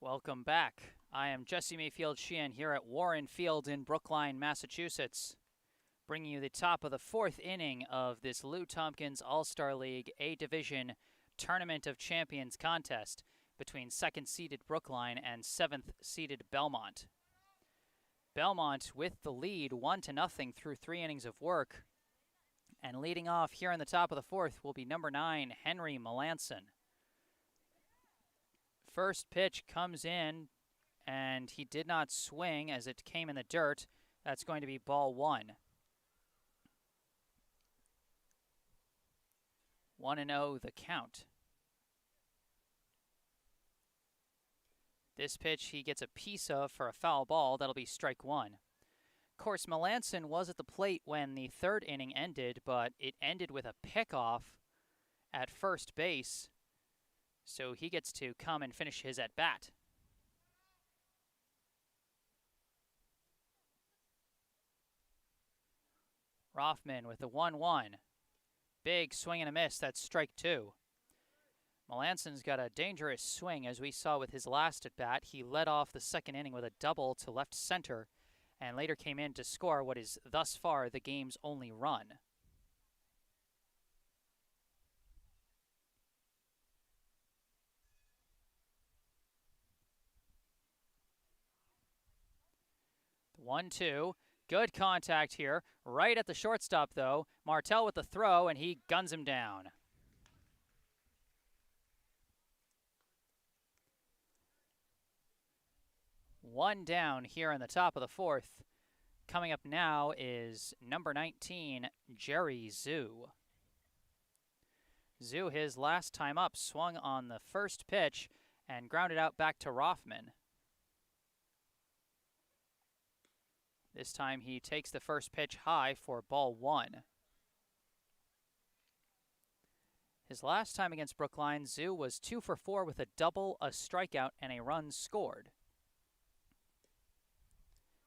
Welcome back. I am Jesse Mayfield-Sheehan here at Warren Field in Brookline, Massachusetts, bringing you the top of the fourth inning of this Lou Tompkins All-Star League A-Division Tournament of Champions contest between second-seeded Brookline and seventh-seeded Belmont. Belmont with the lead 1-0 through 3 innings of work. And leading off here in the top of the fourth will be number 9, Henry Malanson. First pitch comes in, and he did not swing as it came in the dirt. That's going to be ball 1. 1-0 the count. This pitch he gets a piece of for a foul ball. That'll be strike 1. Of course, Malanson was at the plate when the third inning ended, but it ended with a pickoff at first base. So he gets to come and finish his at-bat. Rothman with the 1-1. Big swing and a miss. That's strike 2. Malanson's got a dangerous swing, as we saw with his last at-bat. He led off the second inning with a double to left center and later came in to score what is thus far the game's only run. The 1-2. Good contact here. Right at the shortstop, though. Martel with the throw, and he guns him down. One down here in the top of the fourth. Coming up now is number 19, Jerry Zhu. Zhu, his last time up, swung on the first pitch and grounded out back to Rothman. This time he takes the first pitch high for ball 1. His last time against Brookline, Zhu was 2 for 4 with a double, a strikeout, and a run scored.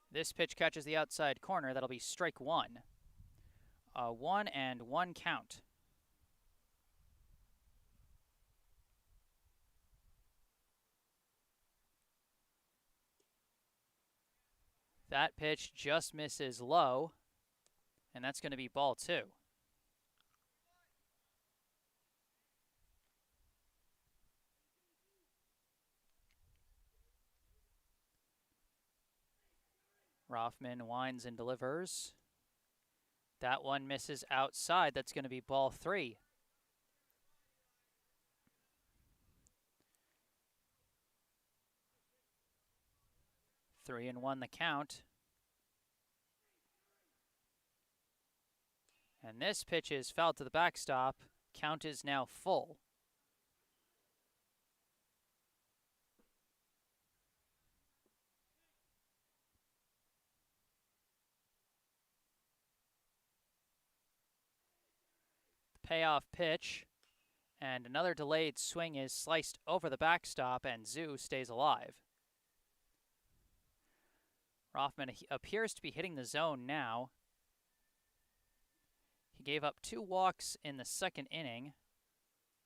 This pitch catches the outside corner. That'll be strike 1. A 1-1 count. That pitch just misses low, and that's going to be ball 2. Rothman winds and delivers. That one misses outside. That's going to be ball 3. Three and one the count. And this pitch is fouled to the backstop. Count is now full. The payoff pitch. And another delayed swing is sliced over the backstop, and Zoo stays alive. Rothman appears to be hitting the zone now. He gave up 2 walks in the second inning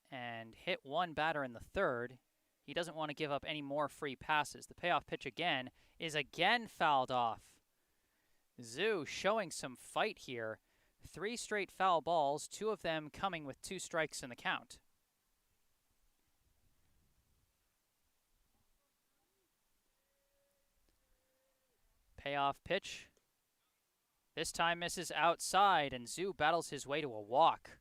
and hit 1 batter in the third. He doesn't want to give up any more free passes. The payoff pitch again is again fouled off. Zoo showing some fight here. 3 straight foul balls, 2 of them coming with 2 strikes in the count. Payoff pitch. This time misses outside, and Zoo battles his way to a walk.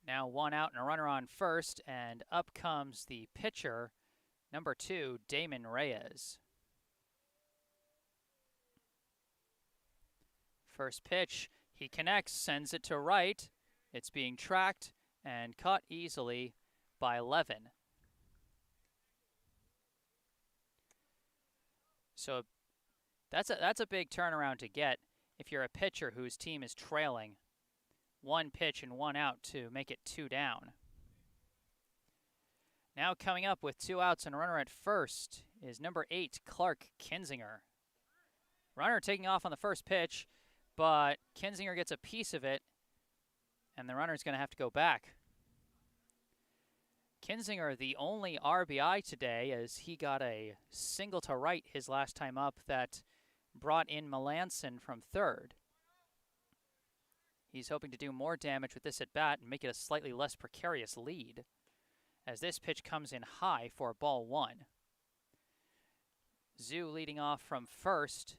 Now 1 out and a runner on first, and up comes the pitcher, number 2, Damon Reyes. First pitch, he connects, sends it to right. It's being tracked and caught easily by Levin. So that's a big turnaround to get if you're a pitcher whose team is trailing 1 pitch and 1 out to make it 2 down. Now coming up with 2 outs and a runner at first is number 8, Clark Kenzinger. Runner taking off on the first pitch, but Kenzinger gets a piece of it, and the runner's going to have to go back. Kenzinger, the only RBI today, as he got a single to right his last time up that brought in Malanson from third. He's hoping to do more damage with this at bat and make it a slightly less precarious lead, as this pitch comes in high for ball 1. Zoo leading off from first.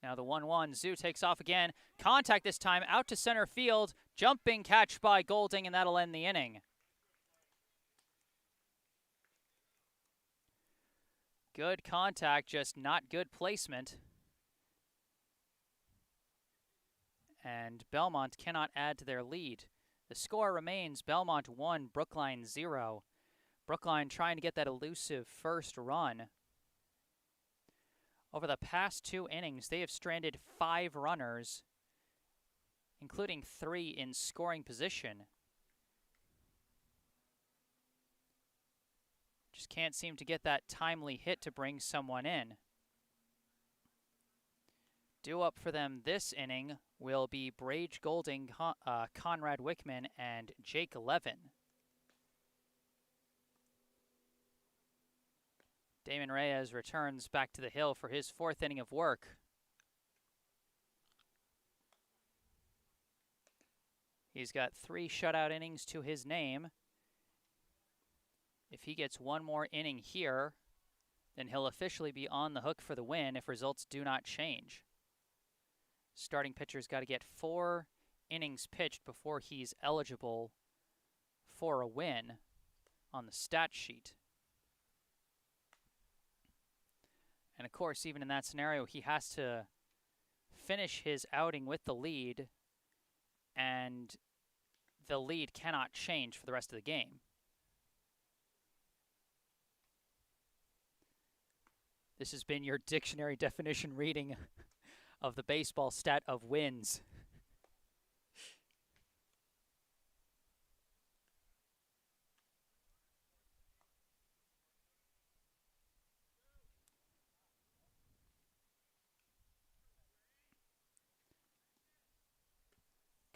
Now the 1-1, Zoo takes off again. Contact this time, out to center field. Jumping catch by Golding, and that'll end the inning. Good contact, just not good placement. And Belmont cannot add to their lead. The score remains Belmont 1, Brookline 0. Brookline trying to get that elusive first run. Over the past 2 innings, they have stranded 5 runners, including 3 in scoring position. Just can't seem to get that timely hit to bring someone in. Due up for them this inning will be Brage Golding, Conrad Wickman, and Jake Levin. Damon Reyes returns back to the hill for his 4th inning of work. He's got 3 shutout innings to his name. If he gets 1 more inning here, then he'll officially be on the hook for the win if results do not change. Starting pitcher's got to get 4 innings pitched before he's eligible for a win on the stat sheet. And of course, even in that scenario, he has to finish his outing with the lead, and the lead cannot change for the rest of the game. This has been your dictionary definition reading of the baseball stat of wins.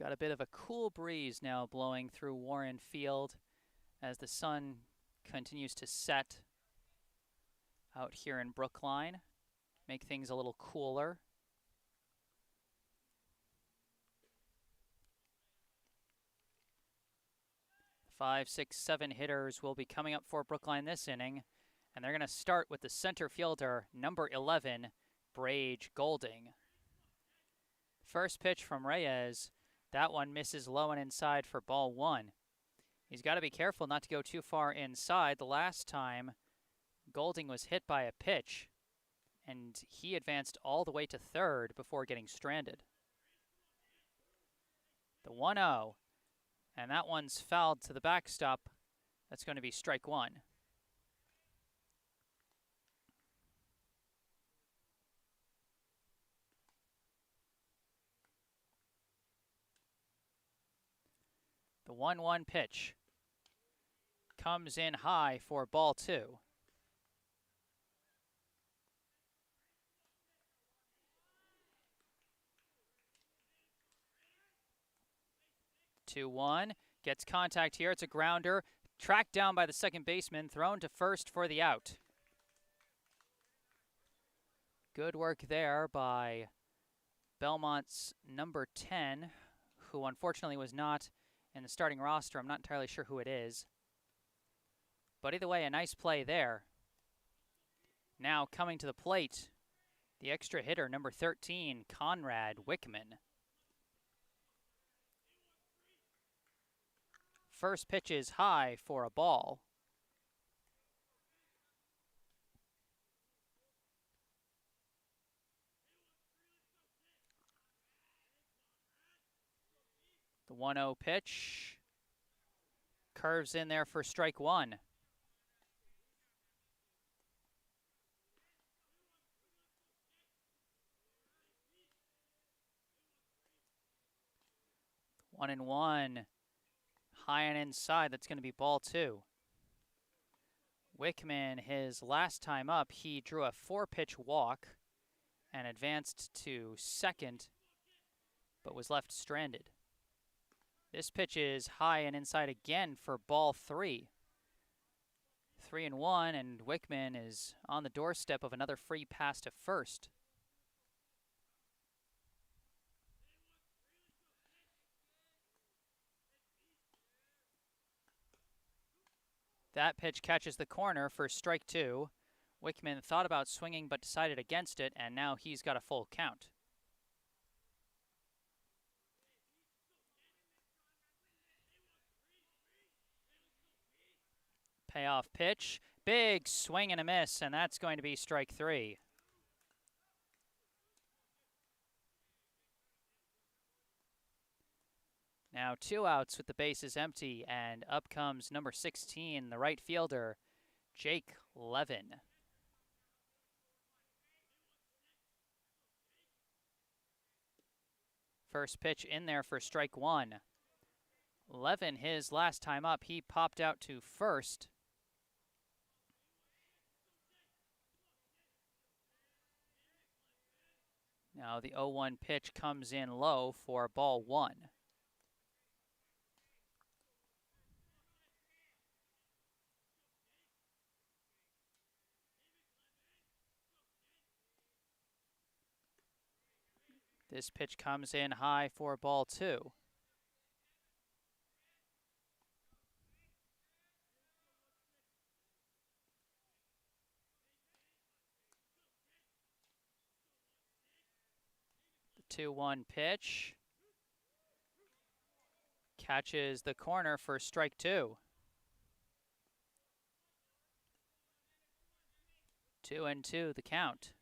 Got a bit of a cool breeze now blowing through Warren Field as the sun continues to set out here in Brookline, make things a little cooler. Five, six, seven hitters will be coming up for Brookline this inning, and they're going to start with the center fielder, number 11, Brage Golding. First pitch from Reyes. That one misses low and inside for ball one. He's got to be careful not to go too far inside. The last time Golding was hit by a pitch, and he advanced all the way to third before getting stranded. The 1-0, and that one's fouled to the backstop. That's going to be strike one. The 1-1 pitch comes in high for ball two. Two one, gets contact here. It's a grounder, tracked down by the second baseman, thrown to first for the out. Good work there by Belmont's number 10, who unfortunately was not in the starting roster. I'm not entirely sure who it is. But either way, a nice play there. Now coming to the plate, the extra hitter, number 13, Conrad Wickman. First pitch is high for a ball. The 1-0 pitch curves in there for strike one. One and one, high and inside. That's going to be ball two. Wickman, his last time up, he drew a 4-pitch walk and advanced to second, but was left stranded. This pitch is high and inside again for ball three. 3-1, and Wickman is on the doorstep of another free pass to first. That pitch catches the corner for strike two. Wickman thought about swinging but decided against it, and now he's got a full count. Payoff pitch, big swing and a miss, and that's going to be strike three. Now 2 outs with the bases empty, and up comes number 16, the right fielder, Jake Levin. First pitch in there for strike one. Levin, his last time up, he popped out to first. Now the 0-1 pitch comes in low for ball one. This pitch comes in high for ball two. The 2-1 pitch catches the corner for strike two. 2-2 the count.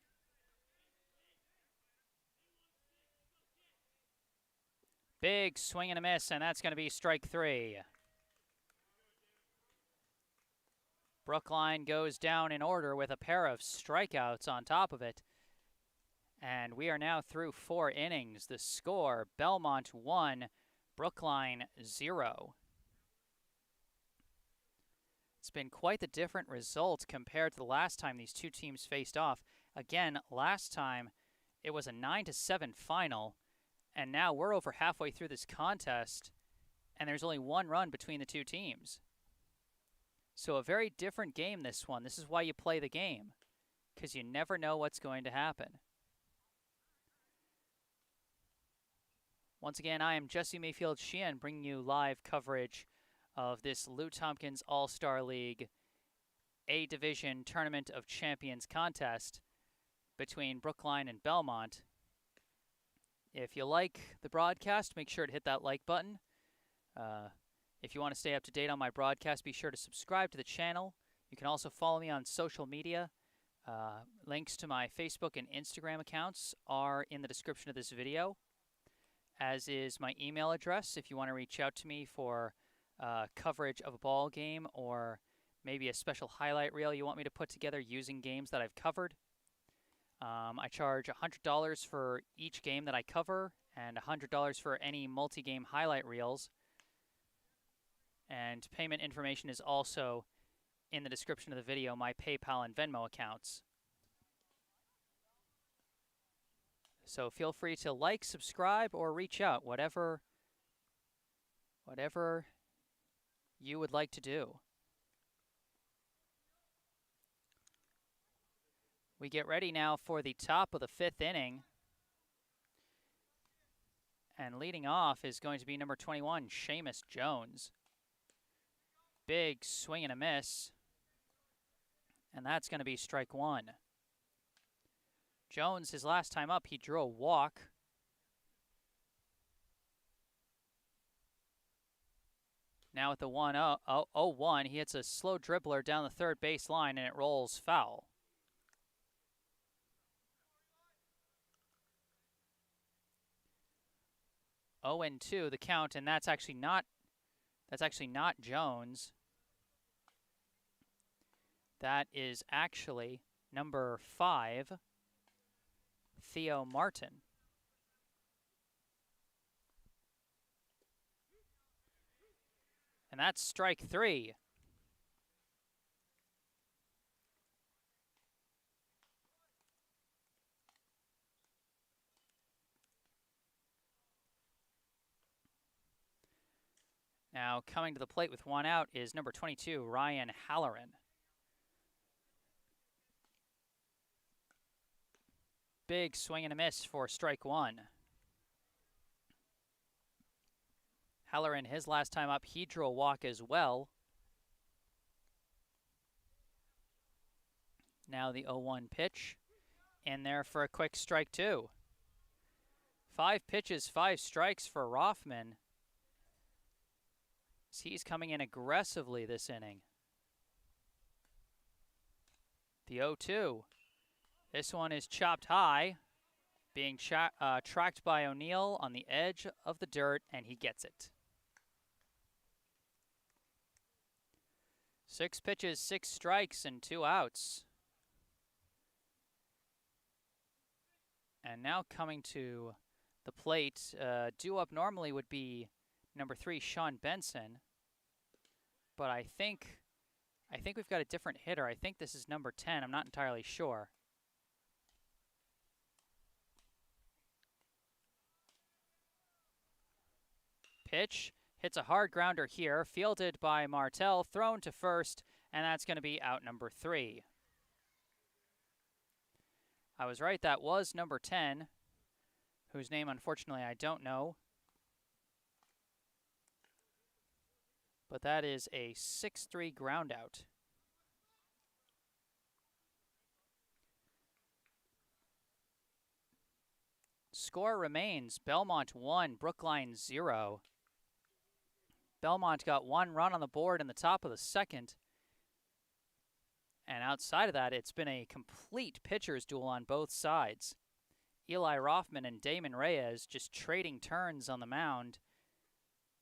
Big swing and a miss, and that's going to be strike three. Brookline goes down in order with a pair of strikeouts on top of it. And we are now through 4 innings. The score, Belmont 1, Brookline 0. It's been quite the different result compared to the last time these two teams faced off. Again, last time it was a 9-7 final, And now we're over halfway through this contest, and there's only one run between the two teams. So a very different game, this one. This is why you play the game, because you never know what's going to happen. Once again, I am Jesse Mayfield-Sheehan, bringing you live coverage of this Lou Tompkins All-Star League A-Division Tournament of Champions contest between Brookline and Belmont. If you like the broadcast, make sure to hit that like button. If you want to stay up to date on my broadcast, be sure to subscribe to the channel. You can also follow me on social media. Links to my Facebook and Instagram accounts are in the description of this video, as is my email address if you want to reach out to me for coverage of a ball game or maybe a special highlight reel you want me to put together using games that I've covered. I charge $100 for each game that I cover and $100 for any multi-game highlight reels. And payment information is also in the description of the video, my PayPal and Venmo accounts. So feel free to like, subscribe, or reach out, whatever you would like to do. We get ready now for the top of the 5th inning. And leading off is going to be number 21, Seamus Jones. Big swing and a miss. And that's going to be strike one. Jones, his last time up, he drew a walk. Now at the 1-0-1, he hits a slow dribbler down the third base line and it rolls foul. Oh, and 2 the count, and that's actually not Jones. That is actually number 5, Theo Martin. And that's strike 3. Now coming to the plate with one out is number 22, Ryan Halloran. Big swing and a miss for strike 1. Halloran, his last time up, he drew a walk as well. Now the 0-1 pitch. In there for a quick strike 2. 5 pitches, 5 strikes for Rothman. He's coming in aggressively this inning. The 0-2. This one is chopped high, being tracked by O'Neill on the edge of the dirt, and he gets it. 6 pitches, 6 strikes, and 2 outs. And now coming to the plate, due up normally would be number 3, Sean Benson. But I think we've got a different hitter. I think this is number 10. I'm not entirely sure. Pitch hits a hard grounder here, fielded by Martel, thrown to first, and that's going to be out number 3. I was right, that was number 10, whose name unfortunately I don't know. But that is a 6-3 ground out. Score remains Belmont 1, Brookline 0. Belmont got 1 run on the board in the top of the 2nd. And outside of that, it's been a complete pitcher's duel on both sides. Eli Rothman and Damon Reyes just trading turns on the mound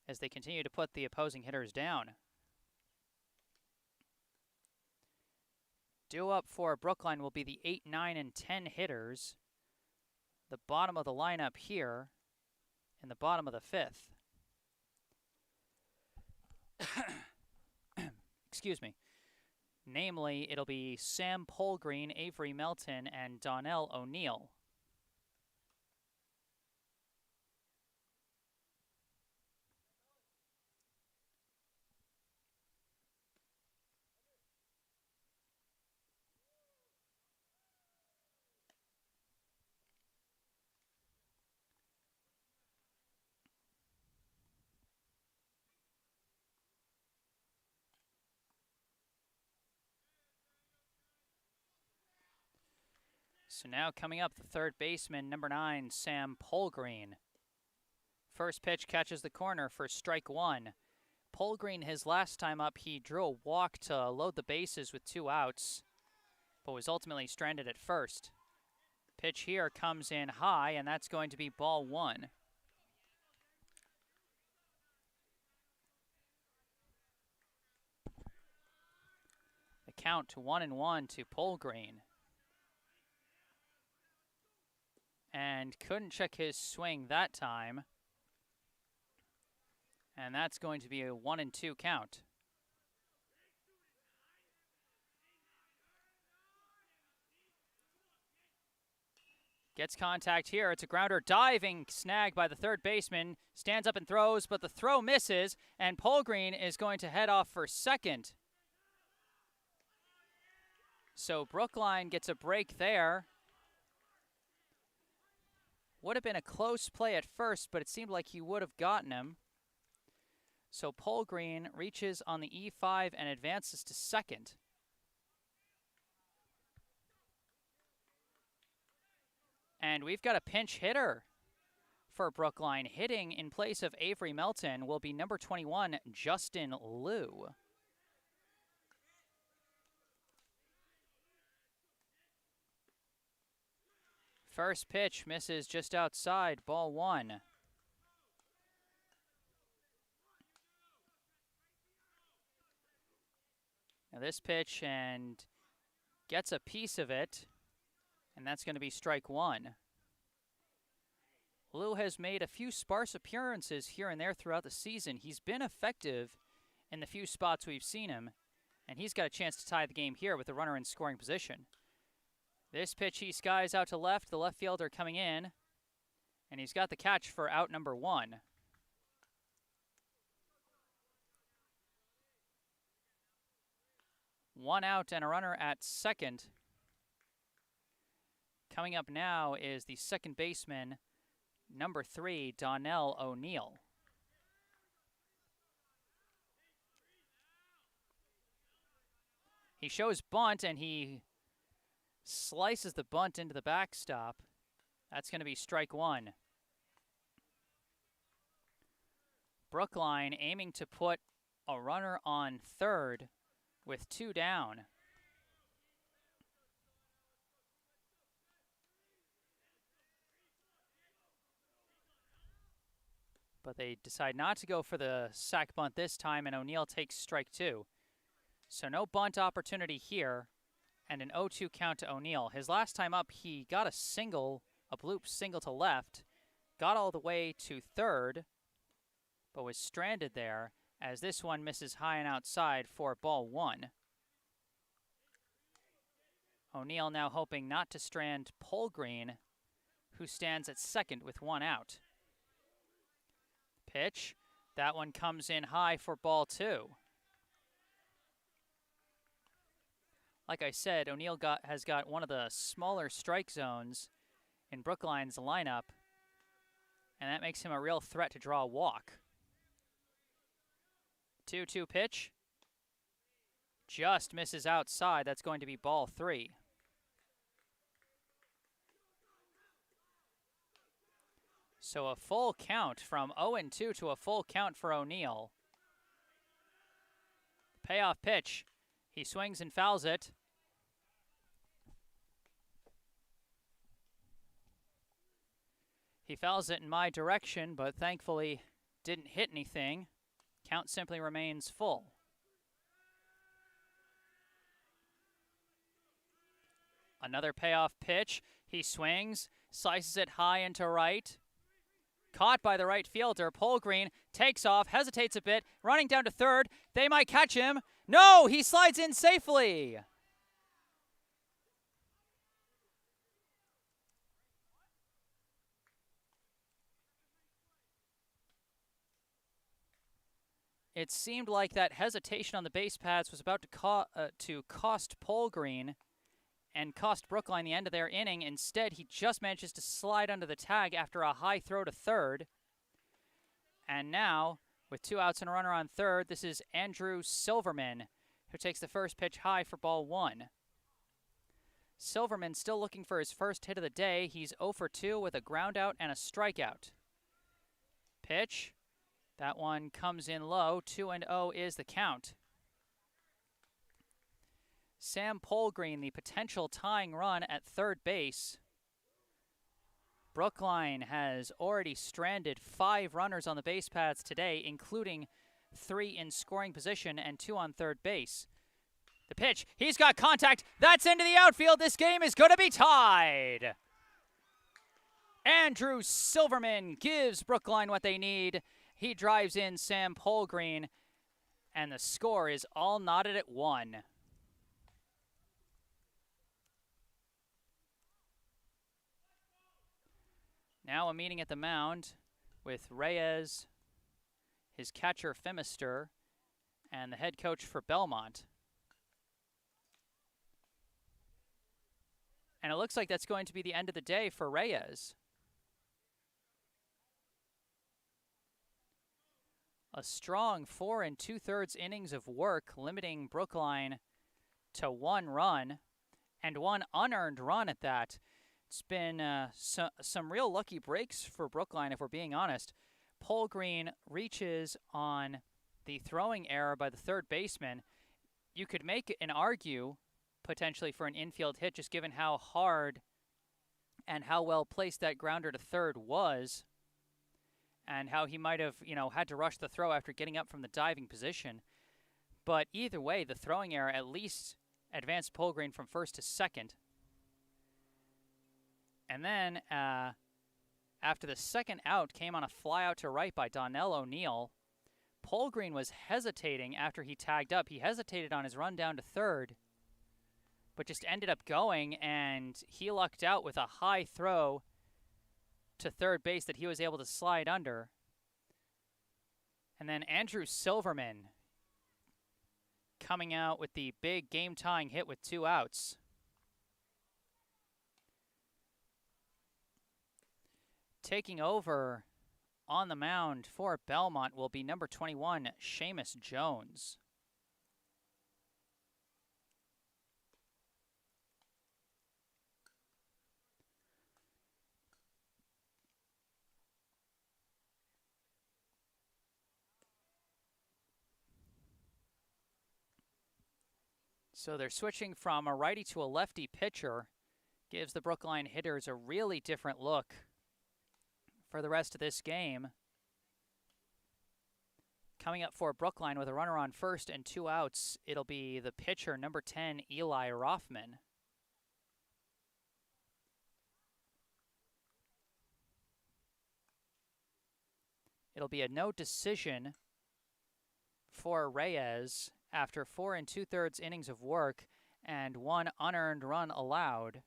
as they continue to put the opposing hitters down. Due up for Brookline will be the 8, 9, and 10 hitters. The bottom of the lineup here in the bottom of the 5th. Excuse me. Namely, it'll be Sam Polgreen, Avery Melton, and Donnell O'Neill. So now coming up, the third baseman, number 9, Sam Polgreen. First pitch catches the corner for strike 1. Polgreen, his last time up, he drew a walk to load the bases with 2 outs, but was ultimately stranded at first. Pitch here comes in high, and that's going to be ball 1. The count to 1-1 to Polgreen. And couldn't check his swing that time. And that's going to be a 1-2 count. Gets contact here. It's a grounder, diving snag by the third baseman. Stands up and throws, but the throw misses, and Polgreen is going to head off for second. So Brookline gets a break there. Would have been a close play at first, but it seemed like he would have gotten him. So Polgreen reaches on the E5 and advances to second. And we've got a pinch hitter for Brookline. Hitting in place of Avery Melton will be number 21, Justin Liu. First pitch misses just outside, ball 1. Now this pitch and gets a piece of it, and that's going to be strike 1. Liu has made a few sparse appearances here and there throughout the season. He's been effective in the few spots we've seen him, and he's got a chance to tie the game here with a runner in scoring position. This pitch he skies out to left, the left fielder coming in, and he's got the catch for out number 1. One out and a runner at second. Coming up now is the second baseman, number 3, Donnell O'Neill. He shows bunt, and he slices the bunt into the backstop. That's going to be strike 1. Brookline aiming to put a runner on third with 2 down. But they decide not to go for the sac bunt this time, and O'Neill takes strike 2. So no bunt opportunity here, and an 0-2 count to O'Neill. His last time up, he got a bloop single to left, got all the way to third, but was stranded there, as this one misses high and outside for ball 1. O'Neill now hoping not to strand Polgreen, who stands at second with 1 out. Pitch. That one comes in high for ball 2. Like I said, O'Neill has got one of the smaller strike zones in Brookline's lineup, and that makes him a real threat to draw a walk. 2-2 pitch. Just misses outside. That's going to be ball 3. So a full count from 0-2 to a full count for O'Neill. Payoff pitch. He swings and fouls it. He fouls it in my direction, but thankfully didn't hit anything. Count simply remains full. Another payoff pitch. He swings, slices it high into right. Caught by the right fielder. Polgreen takes off, hesitates a bit, running down to third. They might catch him. No, he slides in safely. It seemed like that hesitation on the base paths was about to cost Polgreen and cost Brookline the end of their inning. Instead, he just manages to slide under the tag after a high throw to third. And now, with 2 outs and a runner on third, this is Andrew Silverman, who takes the first pitch high for ball 1. Silverman still looking for his first hit of the day. He's 0 for 2 with a ground out and a strikeout. Pitch. That one comes in low. 2-0 is the count. Sam Polgreen, the potential tying run at third base. Brookline has already stranded 5 runners on the base paths today, including 3 in scoring position and 2 on third base. The pitch, he's got contact, that's into the outfield. This game is going to be tied. Andrew Silverman gives Brookline what they need. He drives in Sam Polgreen, and the score is all knotted at 1. Now a meeting at the mound with Reyes, his catcher Phemister, and the head coach for Belmont. And it looks like that's going to be the end of the day for Reyes. A strong 4 2/3 innings of work, limiting Brookline to 1 run, and 1 unearned run at that. It's been some real lucky breaks for Brookline, if we're being honest. Polgreen reaches on the throwing error by the third baseman. You could make an argue potentially for an infield hit, just given how hard and how well placed that grounder to third was, and how he might have, had to rush the throw after getting up from the diving position. But either way, the throwing error at least advanced Polgreen from first to second. And then, after the second out came on a fly out to right by Donnell O'Neill, Polgreen was hesitating after he tagged up. He hesitated on his run down to third, but just ended up going, and he lucked out with a high throw to third base that he was able to slide under. And then Andrew Silverman coming out with the big game-tying hit with 2 outs. Taking over on the mound for Belmont will be number 21, Seamus Jones. So they're switching from a righty to a lefty pitcher. Gives the Brookline hitters a really different look for the rest of this game. Coming up for Brookline with a runner on first and 2 outs, it'll be the pitcher, number 10, Eli Rothman. It'll be a no decision for Reyes after 4 2/3 innings of work and 1 unearned run allowed.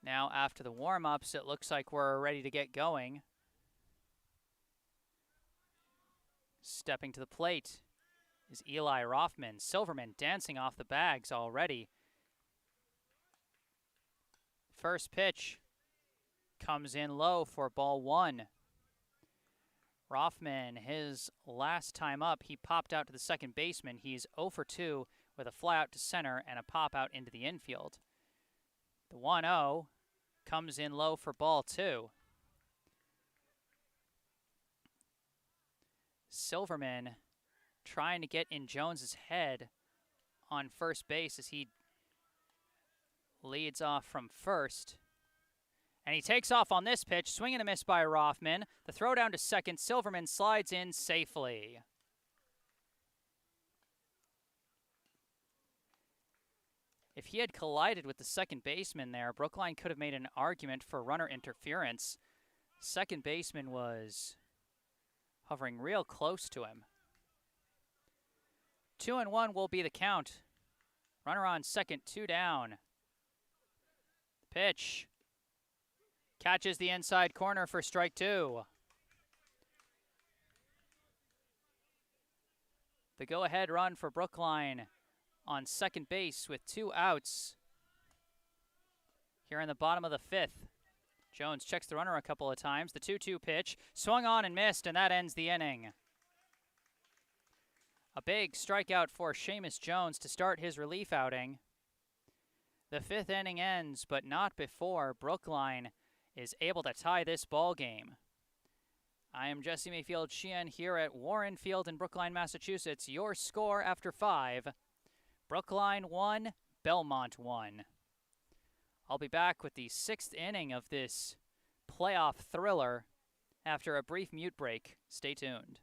Now, after the warm-ups, it looks like we're ready to get going. Stepping to the plate is Eli Rothman. Silverman dancing off the bags already. First pitch comes in low for ball 1. Rothman, his last time up, he popped out to the second baseman. He's 0 for 2 with a fly out to center and a pop out into the infield. The 1-0 comes in low for ball 2. Silverman trying to get in Jones's head on first base as he leads off from first. And he takes off on this pitch, swing and a miss by Rothman. The throw down to second, Silverman slides in safely. If he had collided with the second baseman there, Brookline could have made an argument for runner interference. Second baseman was hovering real close to him. 2-1 will be the count. Runner on second, 2 down. Pitch. Catches the inside corner for strike 2. The go-ahead run for Brookline on second base with 2 outs here in the bottom of the 5th. Jones checks the runner a couple of times. The 2-2 pitch, swung on and missed, and that ends the inning. A big strikeout for Seamus Jones to start his relief outing. The 5th inning ends, but not before Brookline is able to tie this ball game. I am Jesse Mayfield-Sheehan here at Warren Field in Brookline, Massachusetts. Your score after 5, Brookline 1, Belmont 1. I'll be back with the 6th inning of this playoff thriller after a brief mute break. Stay tuned.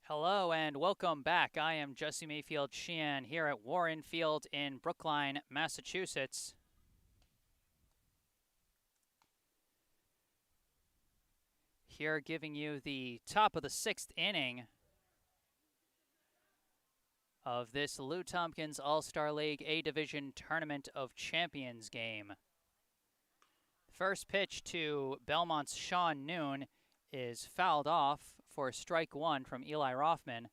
Hello and welcome back. I am Jesse Mayfield-Sheehan here at Warren Field in Brookline, Massachusetts. Here giving you the top of the 6th inning of this Lou Tompkins All-Star League A-Division Tournament of Champions game. First pitch to Belmont's Sean Noon is fouled off for strike 1 from Eli Rothman.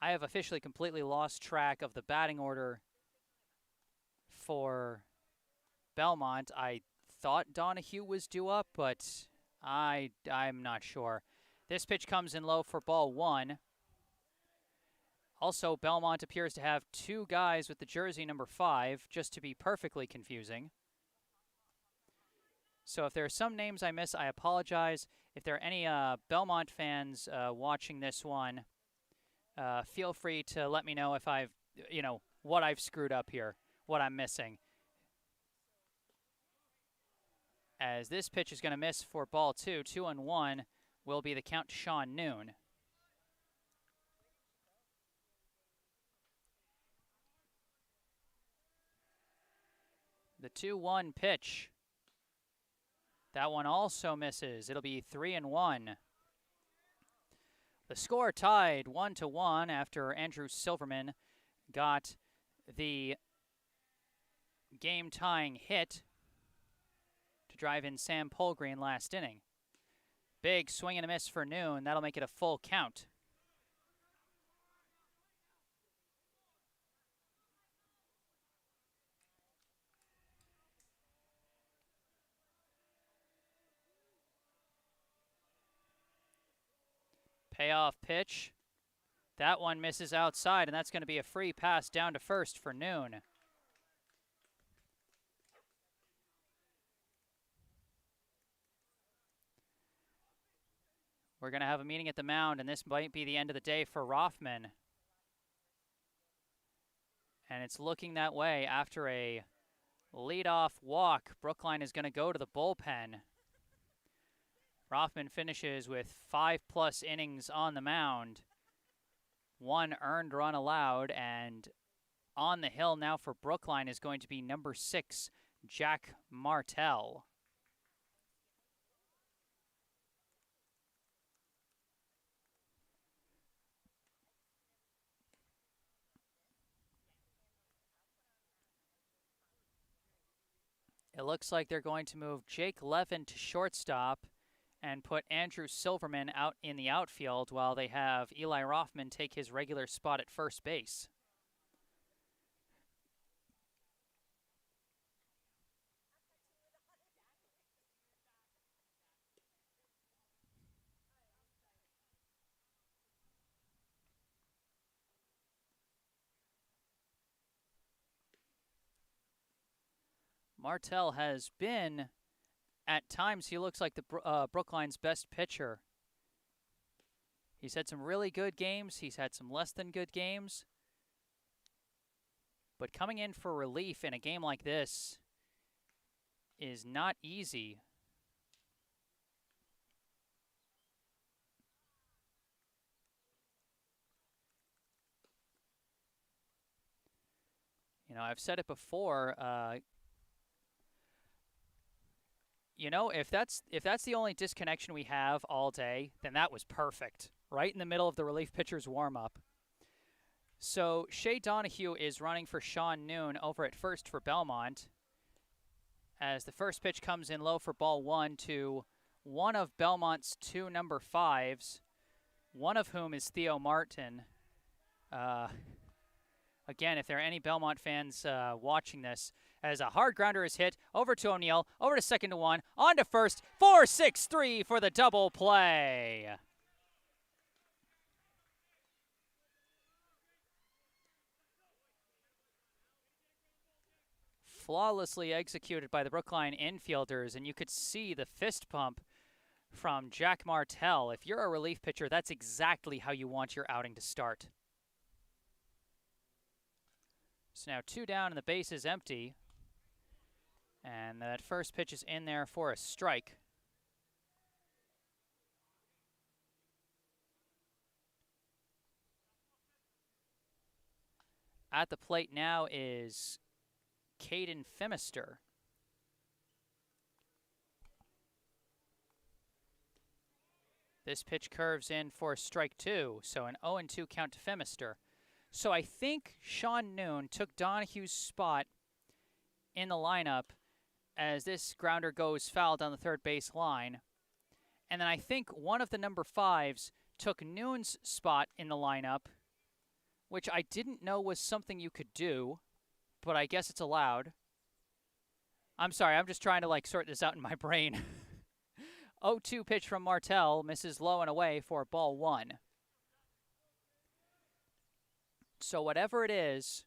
I have officially completely lost track of the batting order for Belmont. I thought Donahue was due up, but I'm not sure. This pitch comes in low for ball 1. Also, Belmont appears to have 2 guys with the jersey number 5, just to be perfectly confusing. So if there are some names I miss, I apologize. If there are any Belmont fans watching this one, feel free to let me know if I've, what I've screwed up here, what I'm missing. As this pitch is going to miss for ball 2, 2-1 will be the count to Sean Noon. The 2-1 pitch. That one also misses. It'll be 3-1. The score tied 1-1 after Andrew Silverman got the game-tying hit to drive in Sam Polgreen last inning. Big swing and a miss for Noon. That'll make it a full count. Payoff pitch. That one misses outside, and that's going to be a free pass down to first for Noon. We're going to have a meeting at the mound, and this might be the end of the day for Rothman. And it's looking that way. After a leadoff walk, Brookline is going to go to the bullpen. Rothman finishes with 5+ innings on the mound, 1 earned run allowed, and on the hill now for Brookline is going to be number 6, Jack Martel. It looks like they're going to move Jake Levin to shortstop and put Andrew Silverman out in the outfield while they have Eli Rothman take his regular spot at first base. Martel has been, at times, he looks like the Brookline's best pitcher. He's had some really good games. He's had some less than good games. But coming in for relief in a game like this is not easy. You know, I've said it before. You know, if that's the only disconnection we have all day, then that was perfect. Right in the middle of the relief pitcher's warm-up. So Shea Donahue is running for Sean Noon over at first for Belmont. As the first pitch comes in low for ball 1 to one of Belmont's 2 number 5s, one of whom is Theo Martin. Again, if there are any Belmont fans watching this, as a hard grounder is hit over to O'Neill, over to second to 1, on to first, 4-6-3 for the double play. Flawlessly executed by the Brookline infielders, and you could see the fist pump from Jack Martel. If you're a relief pitcher, that's exactly how you want your outing to start. So now 2 down and the base is empty. And that first pitch is in there for a strike. At the plate now is Caden Phimister. This pitch curves in for strike 2, so an 0-2 count to Phimister. So I think Sean Noon took Donahue's spot in the lineup as this grounder goes foul down the third base line. And then I think one of the number 5s took Noon's spot in the lineup, which I didn't know was something you could do, but I guess it's allowed. I'm sorry, I'm just trying to sort this out in my brain. 0-2 pitch from Martel, misses low and away for ball 1. So whatever it is,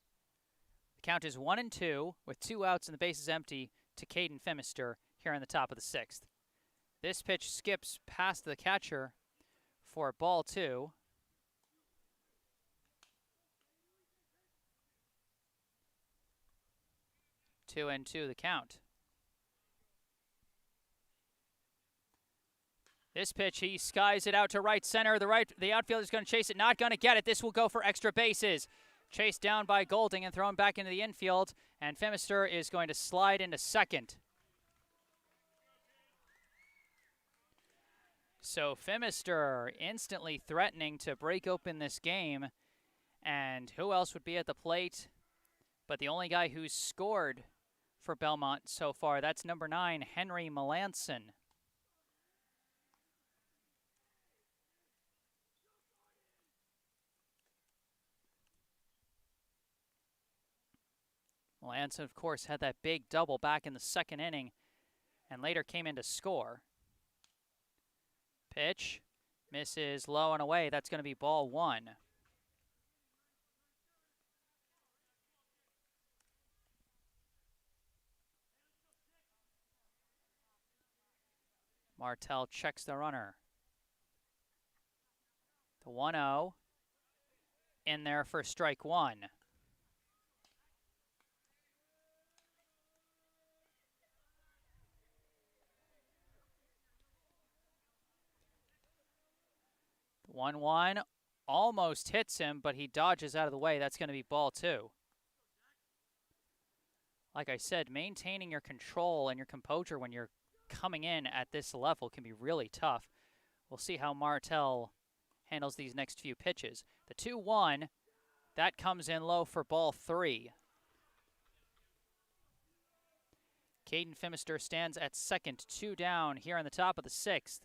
the count is 1-2 with 2 outs and the base is empty to Caden Phimister here in the top of the 6th. This pitch skips past the catcher for ball 2. 2-2 the count. This pitch, he skies it out to right center. The outfielder is going to chase it, not going to get it. This will go for extra bases. Chased down by Golding and thrown back into the infield, and Phimister is going to slide into second. So Phimister instantly threatening to break open this game, and who else would be at the plate but the only guy who's scored for Belmont so far? That's number 9, Henry Malanson. Malanson, of course, had that big double back in the second inning and later came in to score. Pitch misses low and away. That's going to be ball 1. Martel checks the runner. The 1-0 in there for strike 1. The 1-1 almost hits him, but he dodges out of the way. That's going to be ball 2. Like I said, maintaining your control and your composure when you're coming in at this level can be really tough. We'll see how Martel handles these next few pitches. The 2-1, that comes in low for ball 3. Caden Phimister stands at second, 2 down here in the top of the 6th.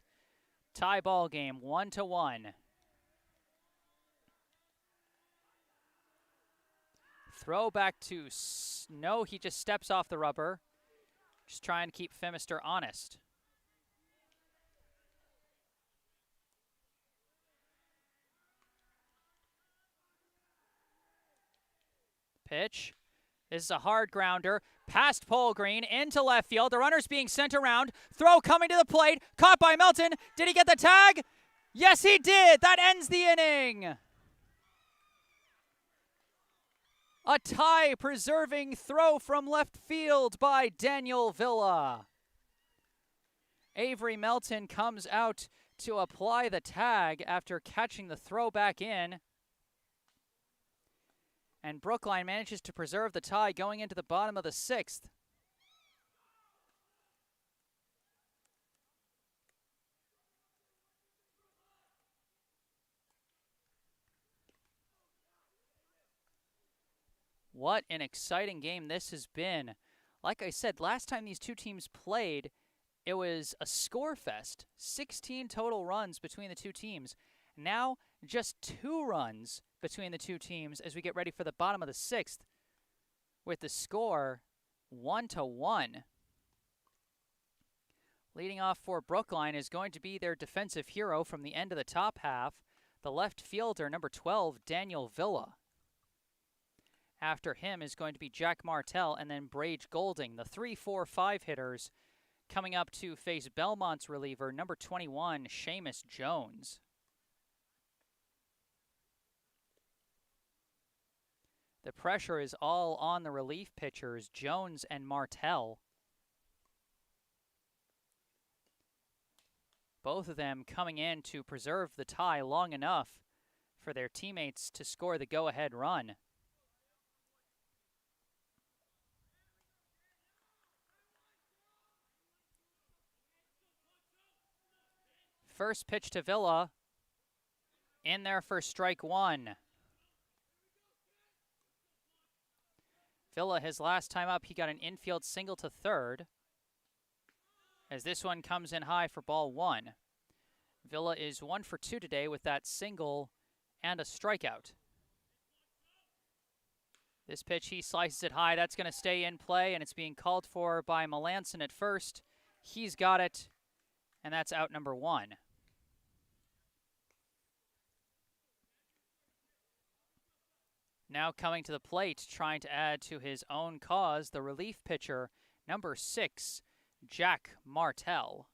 Tie ball game, 1-1. Throw back to Snow. He just steps off the rubber. Just trying to keep Phimister honest. Pitch. This is a hard grounder. Past Pole Green into left field. The runner's being sent around. Throw coming to the plate. Caught by Melton. Did he get the tag? Yes, he did. That ends the inning. A tie-preserving throw from left field by Daniel Villa. Avery Melton comes out to apply the tag after catching the throw back in. And Brookline manages to preserve the tie going into the bottom of the 6th. What an exciting game this has been. Like I said, last time these two teams played, it was a score fest. 16 total runs between the two teams. Now, just 2 runs between the two teams as we get ready for the bottom of the 6th with the score 1-1. Leading off for Brookline is going to be their defensive hero from the end of the top half, the left fielder, number 12, Daniel Villa. After him is going to be Jack Martel and then Brage Golding, the 3-4-5 hitters, coming up to face Belmont's reliever, number 21, Seamus Jones. The pressure is all on the relief pitchers, Jones and Martel. Both of them coming in to preserve the tie long enough for their teammates to score the go-ahead run. First pitch to Villa, in there for strike 1. Villa, his last time up, he got an infield single to third. As this one comes in high for ball 1. Villa is 1 for 2 today with that single and a strikeout. This pitch, he slices it high. That's going to stay in play, and it's being called for by Malanson at first. He's got it, and that's out number 1. Now coming to the plate, trying to add to his own cause, the relief pitcher, number 6, Jack Martel.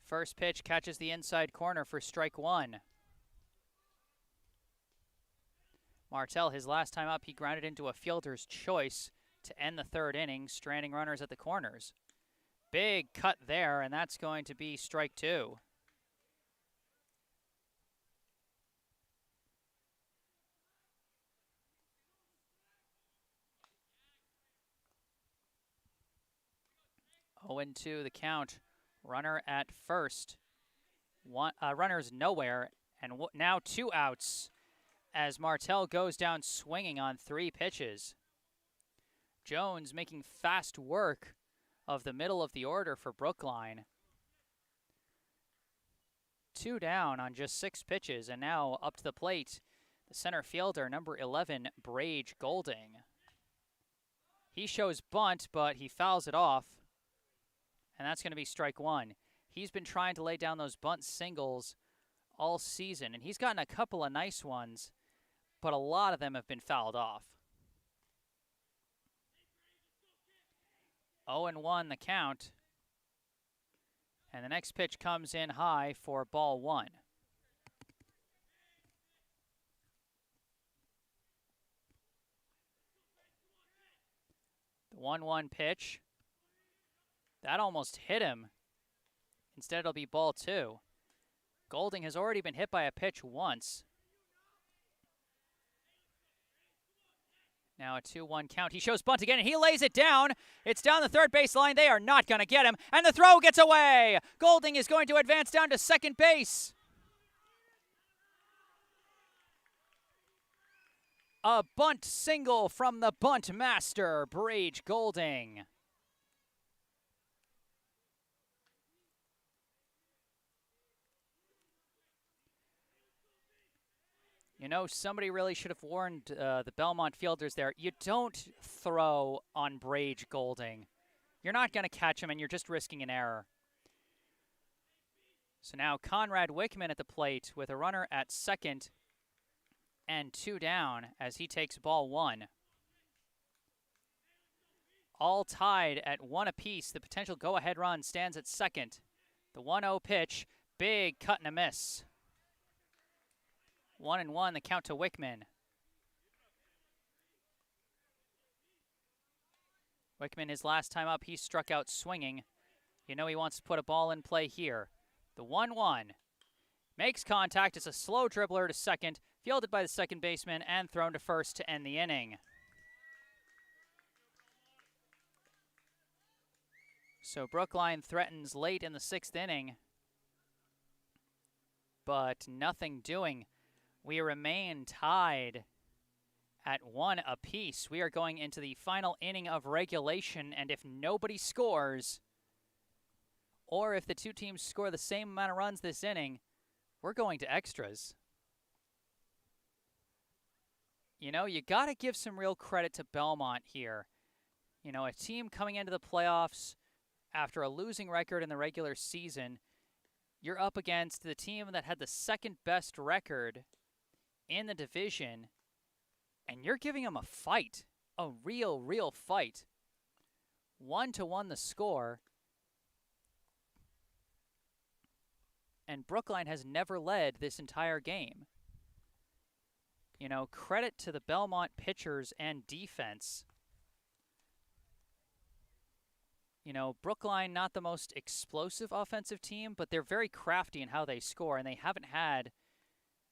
First pitch catches the inside corner for strike 1. Martel, his last time up, he grounded into a fielder's choice to end the 3rd inning, stranding runners at the corners. Big cut there, and that's going to be strike 2. Oh, 0-2 the count. Runner at first. Runner's nowhere, and now 2 outs as Martel goes down swinging on 3 pitches. Jones making fast work of the middle of the order for Brookline. 2 down on just 6 pitches, and now up to the plate, the center fielder, number 11, Brage Golding. He shows bunt, but he fouls it off, and that's going to be strike 1. He's been trying to lay down those bunt singles all season, and he's gotten a couple of nice ones, but a lot of them have been fouled off. 0-1 the count. And the next pitch comes in high for ball 1. The 1-1 pitch. That almost hit him. Instead, it'll be ball 2. Golding has already been hit by a pitch once. Now a 2-1 count. He shows bunt again, and he lays it down. It's down the 3rd base line. They are not going to get him, and the throw gets away. Golding is going to advance down to 2nd base. A bunt single from the bunt master, Brage Golding. You know, somebody really should have warned the Belmont fielders there. You don't throw on Brage Golding. you're not going to catch him and you're just risking an error. So now Conrad Wickman at the plate with a runner at second and 2 down as he takes ball 1. All tied at 1 apiece. The potential go-ahead run stands at second. The 1-0 pitch, big cut and a miss. 1-1, the count to Wickman. Wickman, his last time up, he struck out swinging. You know he wants to put a ball in play here. The 1-1 makes contact. It's a slow dribbler to second, fielded by the second baseman, and thrown to first to end the inning. So Brookline threatens late in the 6th inning, but nothing doing. We remain tied at 1 apiece. We are going into the final inning of regulation, and if nobody scores, or if the two teams score the same amount of runs this inning, we're going to extras. You know, you got to give some real credit to Belmont here. You know, a team coming into the playoffs after a losing record in the regular season, you're up against the team that had the second best record in the division, and you're giving them a fight, a real fight. 1-1 the score. And Brookline has never led this entire game. You know, credit to the Belmont pitchers and defense. You know, Brookline, not the most explosive offensive team, but they're very crafty in how they score, and they haven't had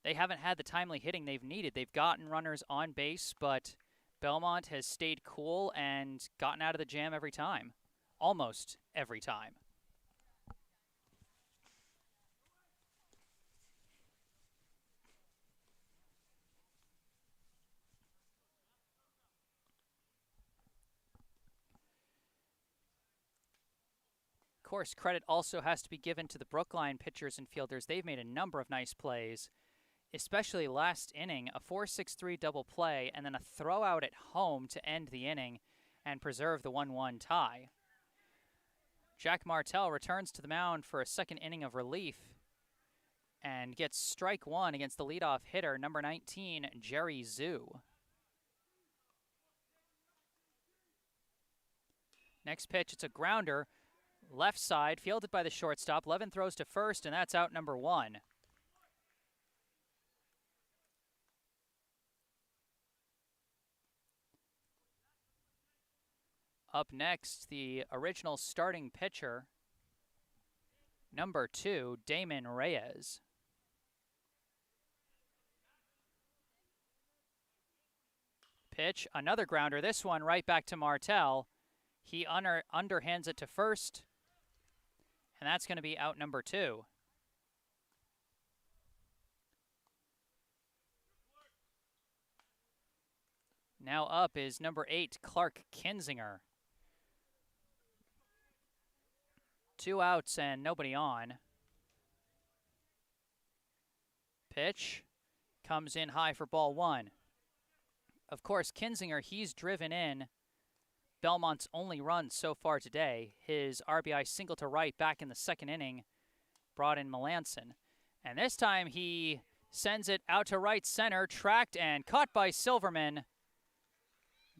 the timely hitting they've needed. They've gotten runners on base, but Belmont has stayed cool and gotten out of the jam every time. Almost every time. Of course, credit also has to be given to the Brookline pitchers and fielders. They've made a number of nice plays, especially last inning, a 4-6-3 double play, and then a throwout at home to end the inning and preserve the 1-1 tie. Jack Martel returns to the mound for a second inning of relief and gets strike 1 against the leadoff hitter, number 19, Jerry Zhu. Next pitch, it's a grounder. Left side, fielded by the shortstop. Levin throws to first, and that's out number 1. Up next, the original starting pitcher, number 2, Damon Reyes. Pitch, another grounder. This one right back to Martel. He underhands it to first, and that's going to be out number 2. Now up is number 8, Clark Kenzinger. 2 outs and nobody on. Pitch comes in high for ball 1. Of course, Kenzinger, he's driven in Belmont's only run so far today. His RBI single to right back in the second inning brought in Malanson. And this time he sends it out to right center, tracked and caught by Silverman.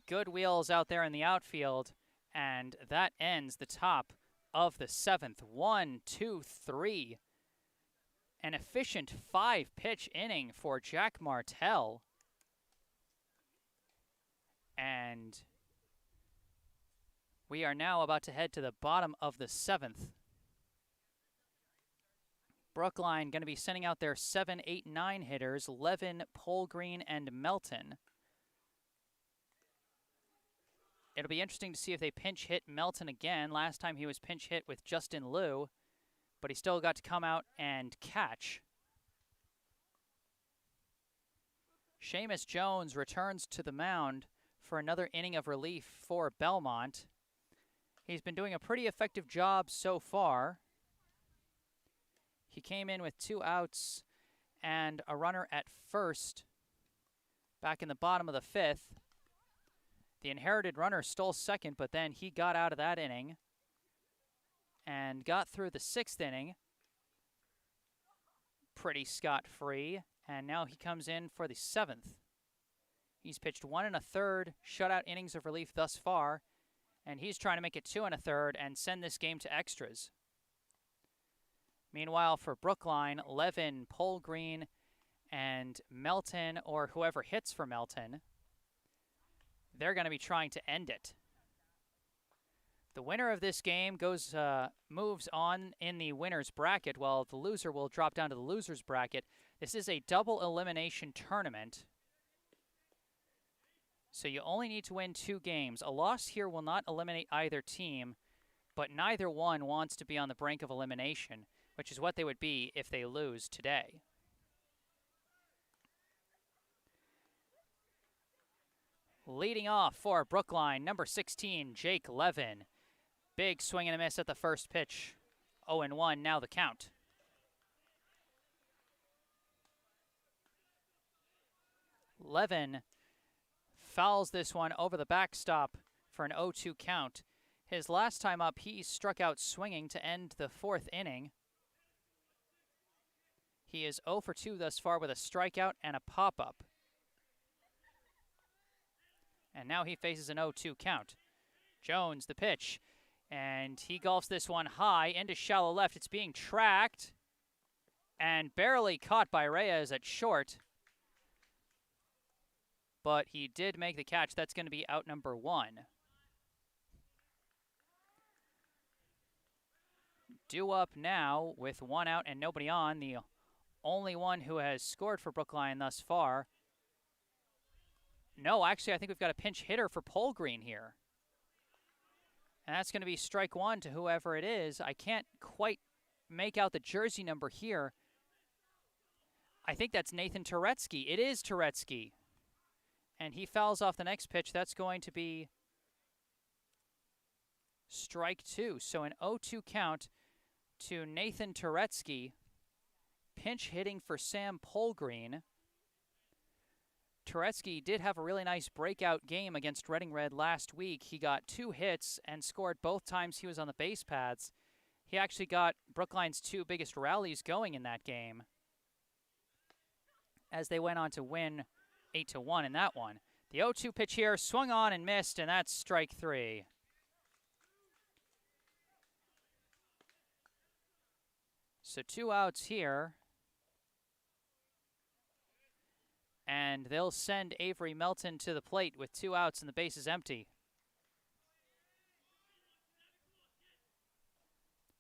Good wheels out there in the outfield, and that ends the top of the 7th. 1, 2, 3. An efficient 5-pitch inning for Jack Martel. And we are now about to head to the bottom of the 7th. Brookline going to be sending out their 7, 8, 9 hitters, Levin, Polgreen, and Melton. It'll be interesting to see if they pinch hit Melton again. Last time he was pinch hit with Justin Liu, but he still got to come out and catch. Seamus Jones returns to the mound for another inning of relief for Belmont. He's been doing a pretty effective job so far. He came in with 2 outs and a runner at first back in the bottom of the 5th. The inherited runner stole second, but then he got out of that inning and got through the 6th inning pretty scot-free, and now he comes in for the 7th. He's pitched 1 1/3 shutout innings of relief thus far, and he's trying to make it 2 1/3 and send this game to extras. Meanwhile, for Brookline, Levin, Polgreen, and Melton, or whoever hits for Melton, they're going to be trying to end it. The winner of this game moves on in the winner's bracket, while the loser will drop down to the loser's bracket. This is a double elimination tournament, so you only need to win 2 games. A loss here will not eliminate either team, but neither one wants to be on the brink of elimination, which is what they would be if they lose today. Leading off for Brookline, number 16, Jake Levin. Big swing and a miss at the first pitch. 0-1 now the count. Levin fouls this one over the backstop for an 0-2 count. His last time up, he struck out swinging to end the 4th inning. He is 0 for 2 thus far with a strikeout and a pop-up. And now he faces an 0-2 count. Jones, the pitch. And he golfs this one high into shallow left. It's being tracked and barely caught by Reyes at short. But he did make the catch. That's going to be out number 1. Due up now with 1 out and nobody on. The only one who has scored for Brookline thus far. No, actually, I think we've got a pinch hitter for Polgreen here. And that's going to be strike 1 to whoever it is. I can't quite make out the jersey number here. I think that's Nathan Toretsky. It is Toretsky. And he fouls off the next pitch. That's going to be strike 2. So an 0-2 count to Nathan Toretsky. Pinch hitting for Sam Polgreen. Toretsky did have a really nice breakout game against Reading Red last week. He got 2 hits and scored both times he was on the base paths. He actually got Brookline's 2 biggest rallies going in that game, as they went on to win 8-1 in that one. The 0-2 pitch here swung on and missed, and that's strike 3. So 2 outs here. And they'll send Avery Melton to the plate with 2 outs and the base is empty.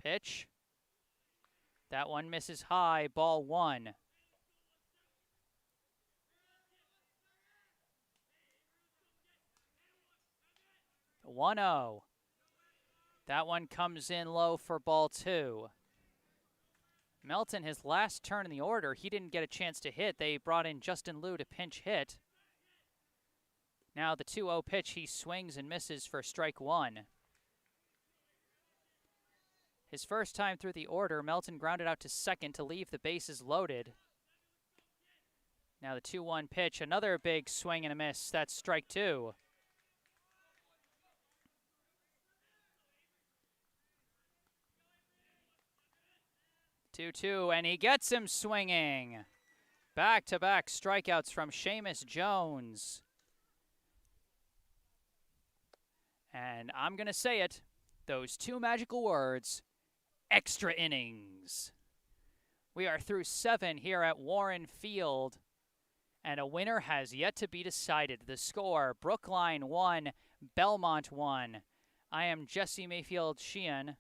Pitch. That one misses high, ball 1. 1-0. That one comes in low for ball 2. Melton, his last turn in the order, he didn't get a chance to hit. They brought in Justin Liu to pinch hit. Now the 2-0 pitch, he swings and misses for strike 1. His first time through the order, Melton grounded out to second to leave the bases loaded. Now the 2-1 pitch, another big swing and a miss. That's strike 2. Two, and he gets him swinging. Back-to-back strikeouts from Seamus Jones. And I'm going to say it, those 2 magical words, extra innings. We are through 7 here at Warren Field, and a winner has yet to be decided. The score, Brookline 1, Belmont 1. I am Jesse Mayfield-Sheehan,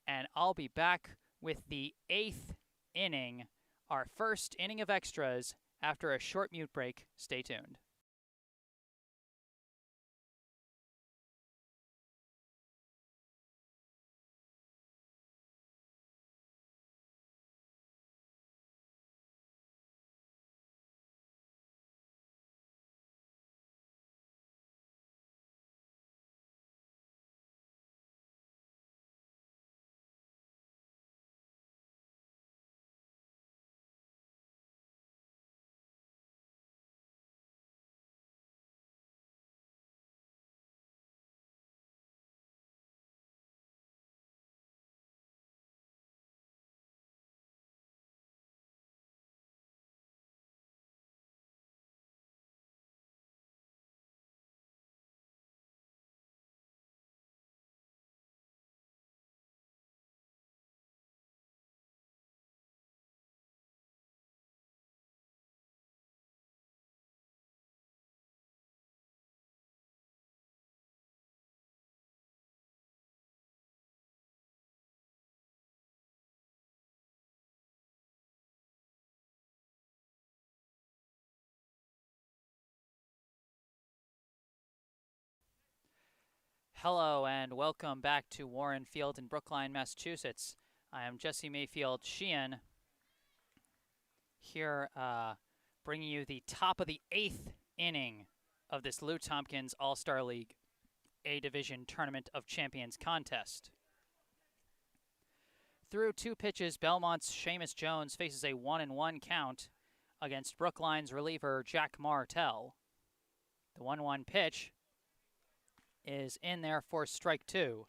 and I'll be back with the 8th inning, our first inning of extras, after a short mute break. Stay tuned. Hello and welcome back to Warren Field in Brookline, Massachusetts. I am Jesse Mayfield-Sheehan here bringing you the top of the 8th inning of this Lou Tompkins All-Star League A-Division Tournament of Champions contest. Through 2 pitches, Belmont's Seamus Jones faces a 1-1 count against Brookline's reliever Jack Martel. The 1-1 pitch is in there for strike 2.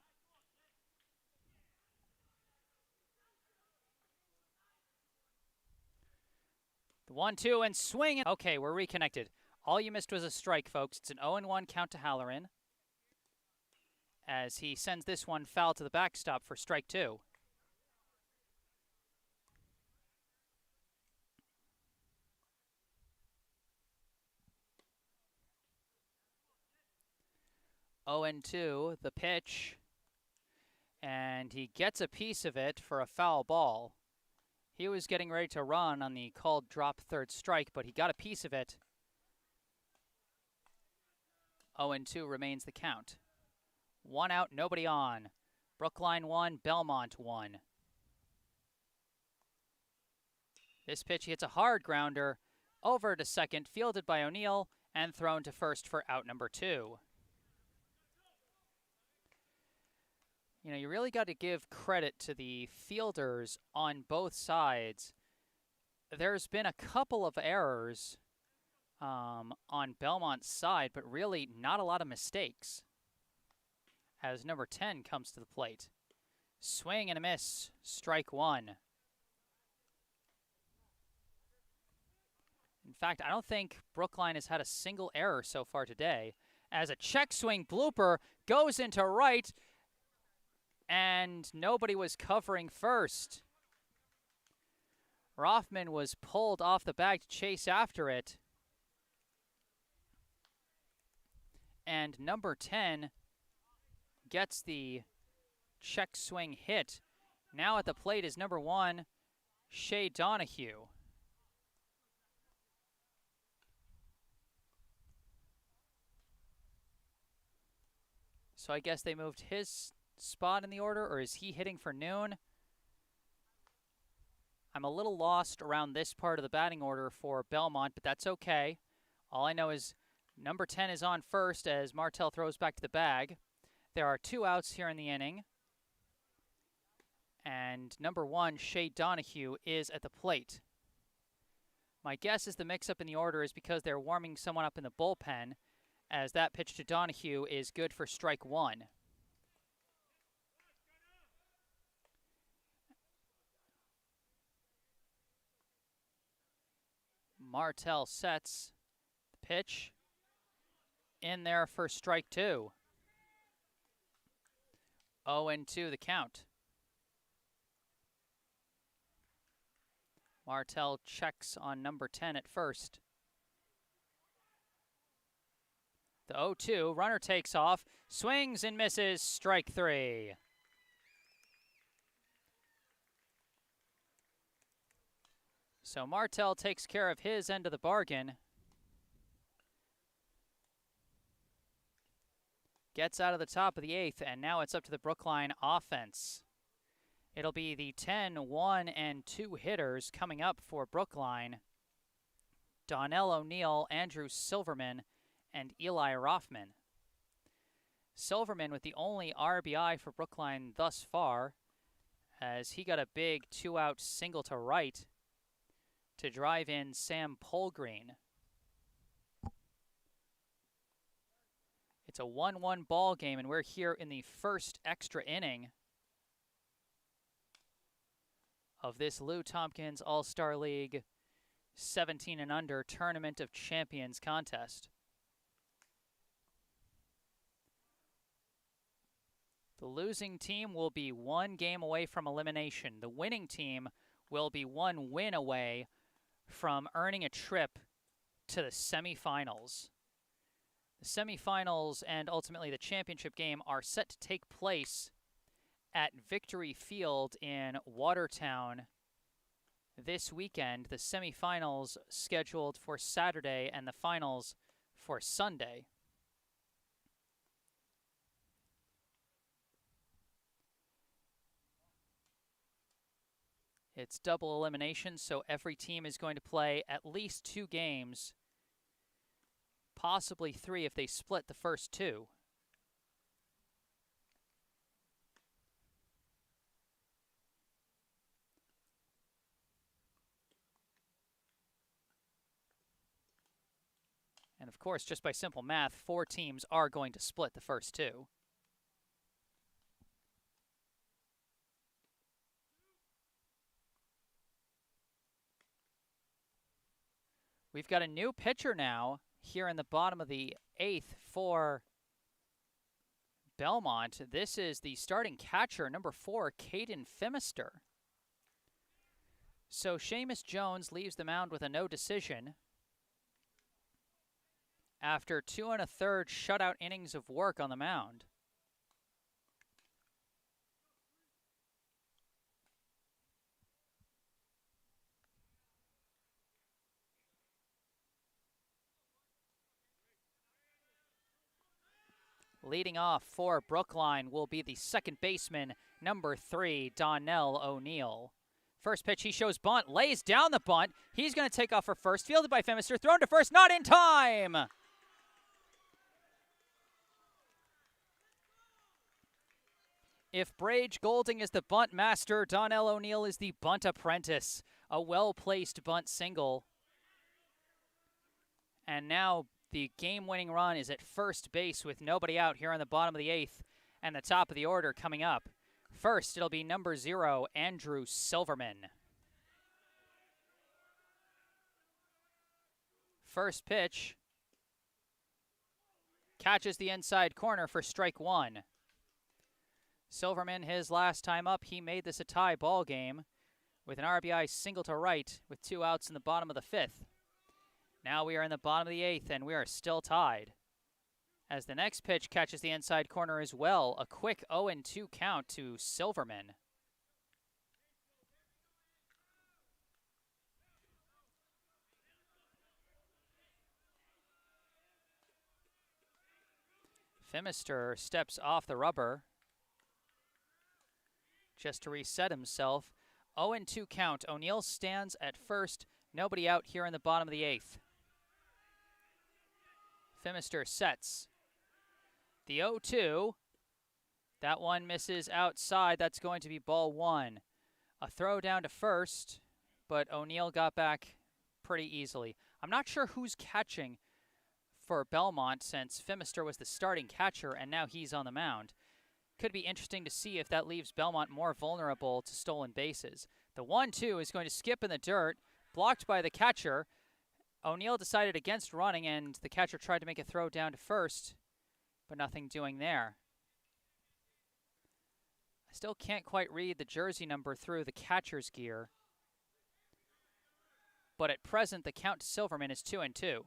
The 1-2 and swing. Okay, we're reconnected. All you missed was a strike, folks. It's an 0-1 count to Halloran as he sends this one foul to the backstop for strike 2. Oh and 2, the pitch, and he gets a piece of it for a foul ball. He was getting ready to run on the called drop third strike, but he got a piece of it. 0-2 remains the count. 1 out, nobody on. Brookline 1, Belmont 1. This pitch, he hits a hard grounder over to second, fielded by O'Neill, and thrown to first for out number 2. You know, you really got to give credit to the fielders on both sides. There's been a couple of errors on Belmont's side, but really not a lot of mistakes as number 10 comes to the plate. Swing and a miss, strike 1. In fact, I don't think Brookline has had a single error so far today, as a check swing blooper goes into right, and nobody was covering first. Rothman was pulled off the bag to chase after it. And number 10 gets the check swing hit. Now at the plate is number 1, Shea Donahue. So I guess they moved his spot in the order, or is he hitting for noon? I'm a little lost around this part of the batting order for Belmont, but that's okay. All I know is number 10 is on first as Martel throws back to the bag. There are 2 outs here in the inning. And number 1, Shea Donahue, is at the plate. My guess is the mix-up in the order is because they're warming someone up in the bullpen, as that pitch to Donahue is good for strike 1. Martel sets the pitch in there for strike 2. 0-2 the count. Martel checks on number 10 at first. The 0-2, runner takes off, swings and misses, strike 3. So Martel takes care of his end of the bargain. Gets out of the top of the 8th, and now it's up to the Brookline offense. It'll be the 10, 1, and 2 hitters coming up for Brookline. Donnell O'Neill, Andrew Silverman, and Eli Rothman. Silverman with the only RBI for Brookline thus far, as he got a big 2-out single to right to drive in Sam Polgreen. It's a 1-1 ball game, and we're here in the first extra inning of this Lou Tompkins All-Star League 17 and under Tournament of Champions contest. The losing team will be 1 game away from elimination. The winning team will be 1 win away from earning a trip to the semifinals. The semifinals and ultimately the championship game are set to take place at Victory Field in Watertown this weekend. The semifinals scheduled for Saturday and the finals for Sunday. It's double elimination, so every team is going to play at least 2 games, possibly 3 if they split the first 2. And of course, just by simple math, 4 teams are going to split the first 2. We've got a new pitcher now here in the bottom of the 8th for Belmont. This is the starting catcher, number 4, Caden Phimister. So Seamus Jones leaves the mound with a no decision after 2 1/3 shutout innings of work on the mound. Leading off for Brookline will be the second baseman, number 3, Donnell O'Neill. First pitch, he shows bunt, lays down the bunt. He's going to take off for first, fielded by Phimister, thrown to first, not in time! If Brage Golding is the bunt master, Donnell O'Neill is the bunt apprentice. A well-placed bunt single. And now the game-winning run is at first base with nobody out here on the bottom of the 8th and the top of the order coming up. First, it'll be number 0, Andrew Silverman. First pitch catches the inside corner for strike 1. Silverman, his last time up, he made this a tie ball game with an RBI single to right with 2 outs in the bottom of the 5th. Now we are in the bottom of the 8th, and we are still tied. As the next pitch catches the inside corner as well, a quick 0-2 count to Silverman. Phimister steps off the rubber just to reset himself. 0-2 count. O'Neill stands at first. Nobody out here in the bottom of the 8th. Phimister sets. The 0-2. That one misses outside. That's going to be ball 1. A throw down to first, but O'Neill got back pretty easily. I'm not sure who's catching for Belmont since Phimister was the starting catcher and now he's on the mound. Could be interesting to see if that leaves Belmont more vulnerable to stolen bases. The 1-2 is going to skip in the dirt, blocked by the catcher. O'Neill decided against running, and the catcher tried to make a throw down to first, but nothing doing there. I still can't quite read the jersey number through the catcher's gear, but at present the count to Silverman is 2-2.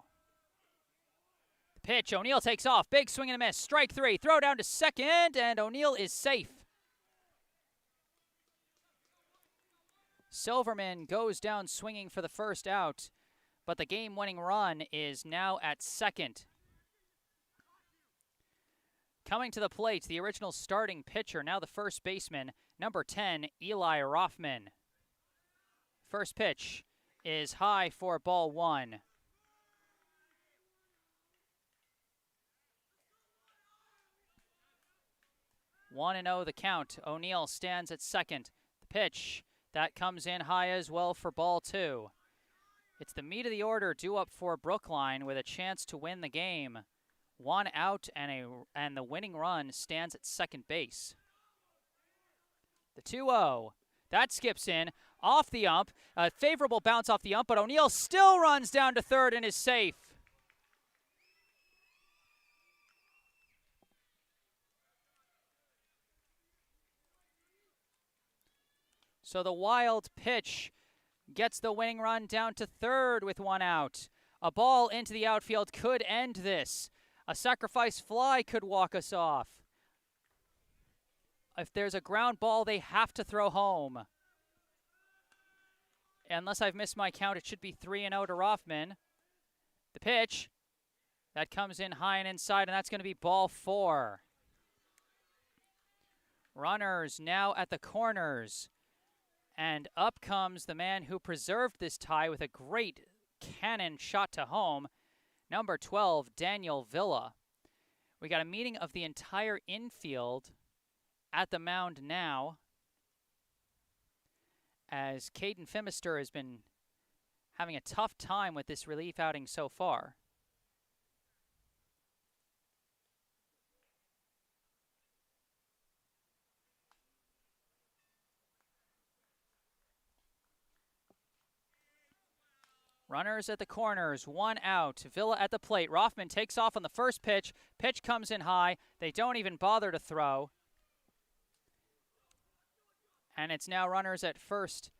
The pitch, O'Neill takes off, big swing and a miss, strike 3, throw down to second, and O'Neill is safe. Silverman goes down swinging for the first out, but the game-winning run is now at second. Coming to the plate, the original starting pitcher, now the first baseman, number 10, Eli Rothman. First pitch is high for ball 1. One and 0 the count. O'Neill stands at second. The pitch, that comes in high as well for ball 2. It's the meat of the order due up for Brookline with a chance to win the game. 1 out and the winning run stands at second base. The 2-0. That skips in off the ump. A favorable bounce off the ump, but O'Neill still runs down to third and is safe. So the wild pitch gets the winning run down to third with 1 out. A ball into the outfield could end this. A sacrifice fly could walk us off. If there's a ground ball, they have to throw home. Unless I've missed my count, it should be 3-0 to Rothman. The pitch, that comes in high and inside, and that's going to be ball 4. Runners now at the corners. And up comes the man who preserved this tie with a great cannon shot to home, number 12, Daniel Villa. We got a meeting of the entire infield at the mound now, as Caden Phimister has been having a tough time with this relief outing so far. Runners at the corners, 1 out. Villa at the plate. Rothman takes off on the first pitch. Pitch comes in high. They don't even bother to throw. And it's now runners at first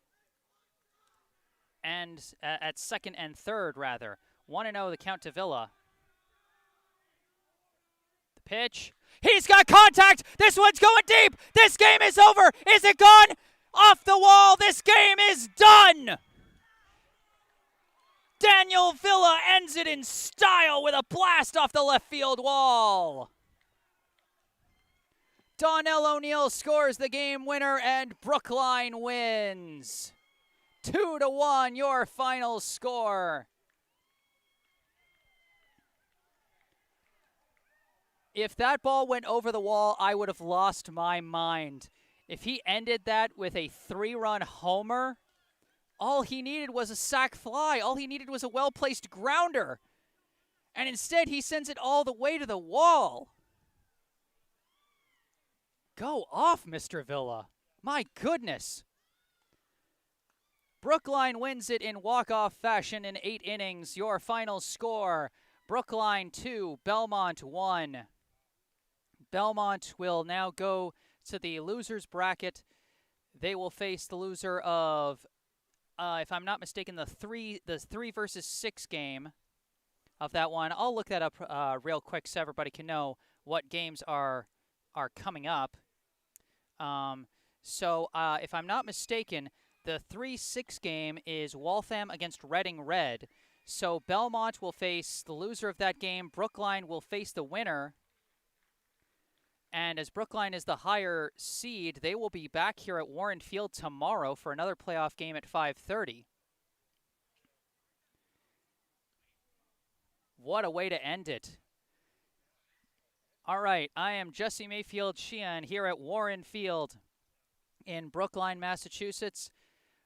and at second and third, rather. 1-0 the count to Villa. The pitch. He's got contact. This one's going deep. This game is over. Is it gone? Off the wall. This game is done. Daniel Villa ends it in style with a blast off the left field wall. Donnell O'Neill scores the game winner and Brookline wins. 2-1 your final score. If that ball went over the wall, I would have lost my mind. If he ended that with a 3-run homer, all he needed was a sac fly. All he needed was a well-placed grounder. And instead, he sends it all the way to the wall. Go off, Mr. Villa. My goodness. Brookline wins it in walk-off fashion in 8 innings. Your final score, Brookline 2, Belmont 1. Belmont will now go to the loser's bracket. They will face the loser of, if I'm not mistaken, the 3 versus 6 game of that one. I'll look that up real quick so everybody can know what games are coming up. If I'm not mistaken, the 3-6 game is Waltham against Reading Red. So Belmont will face the loser of that game. Brookline will face the winner. And as Brookline is the higher seed, they will be back here at Warren Field tomorrow for another playoff game at 5:30. What a way to end it. All right, I am Jesse Mayfield-Sheehan here at Warren Field in Brookline, Massachusetts.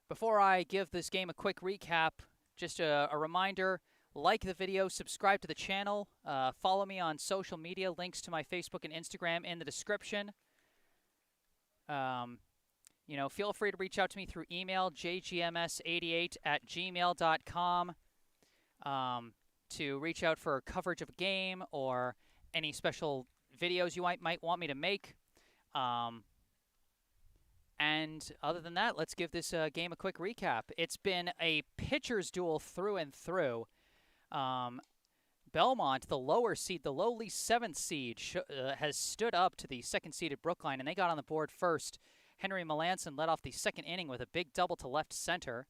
Before I give this game a quick recap, just a reminder, like the video, subscribe to the channel, follow me on social media, links to my Facebook and Instagram in the description. Feel free to reach out to me through email, jgms88@gmail.com, to reach out for coverage of a game or any special videos you might want me to make. And other than that, let's give this game a quick recap. It's been a pitcher's duel through and through. Belmont, the lower seed, the lowly 7th seed, has stood up to the 2nd-seeded Brookline, and they got on the board first. Henry Malanson led off the 2nd inning with a big double to left center.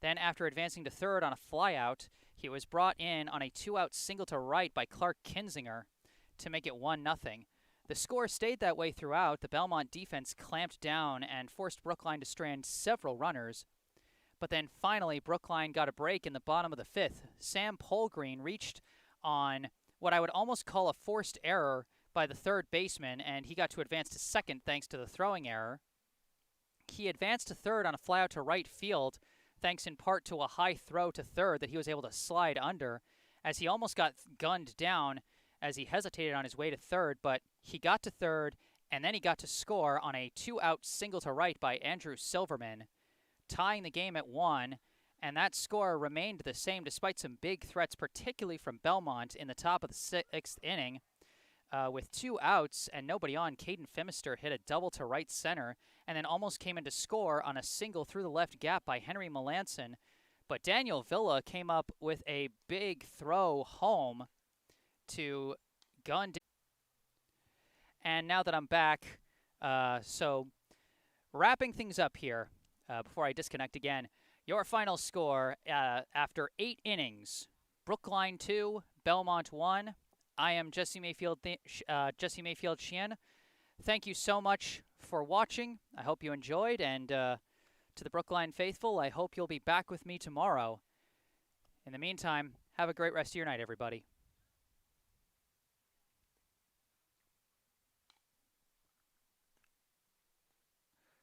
Then, after advancing to 3rd on a flyout, he was brought in on a 2-out single to right by Clark Kenzinger to make it 1-0. The score stayed that way throughout. The Belmont defense clamped down and forced Brookline to strand several runners. But then finally, Brookline got a break in the bottom of the 5th. Sam Polgreen reached on what I would almost call a forced error by the 3rd baseman, and he got to advance to 2nd thanks to the throwing error. He advanced to 3rd on a flyout to right field, thanks in part to a high throw to 3rd that he was able to slide under, as he almost got gunned down as he hesitated on his way to 3rd, but he got to 3rd, and then he got to score on a 2-out single to right by Andrew Silverman, tying the game at 1, and that score remained the same despite some big threats, particularly from Belmont in the top of the 6th inning. With 2 outs and nobody on, Caden Phimister hit a double to right center and then almost came in to score on a single through the left gap by Henry Malanson. But Daniel Villa came up with a big throw home to gun. And now that I'm back, so wrapping things up here before I disconnect again, your final score after 8 innings, Brookline 2, Belmont 1. I am Jesse Mayfield-Sheehan. Thank you so much for watching. I hope you enjoyed, and to the Brookline faithful, I hope you'll be back with me tomorrow. In the meantime, have a great rest of your night, everybody.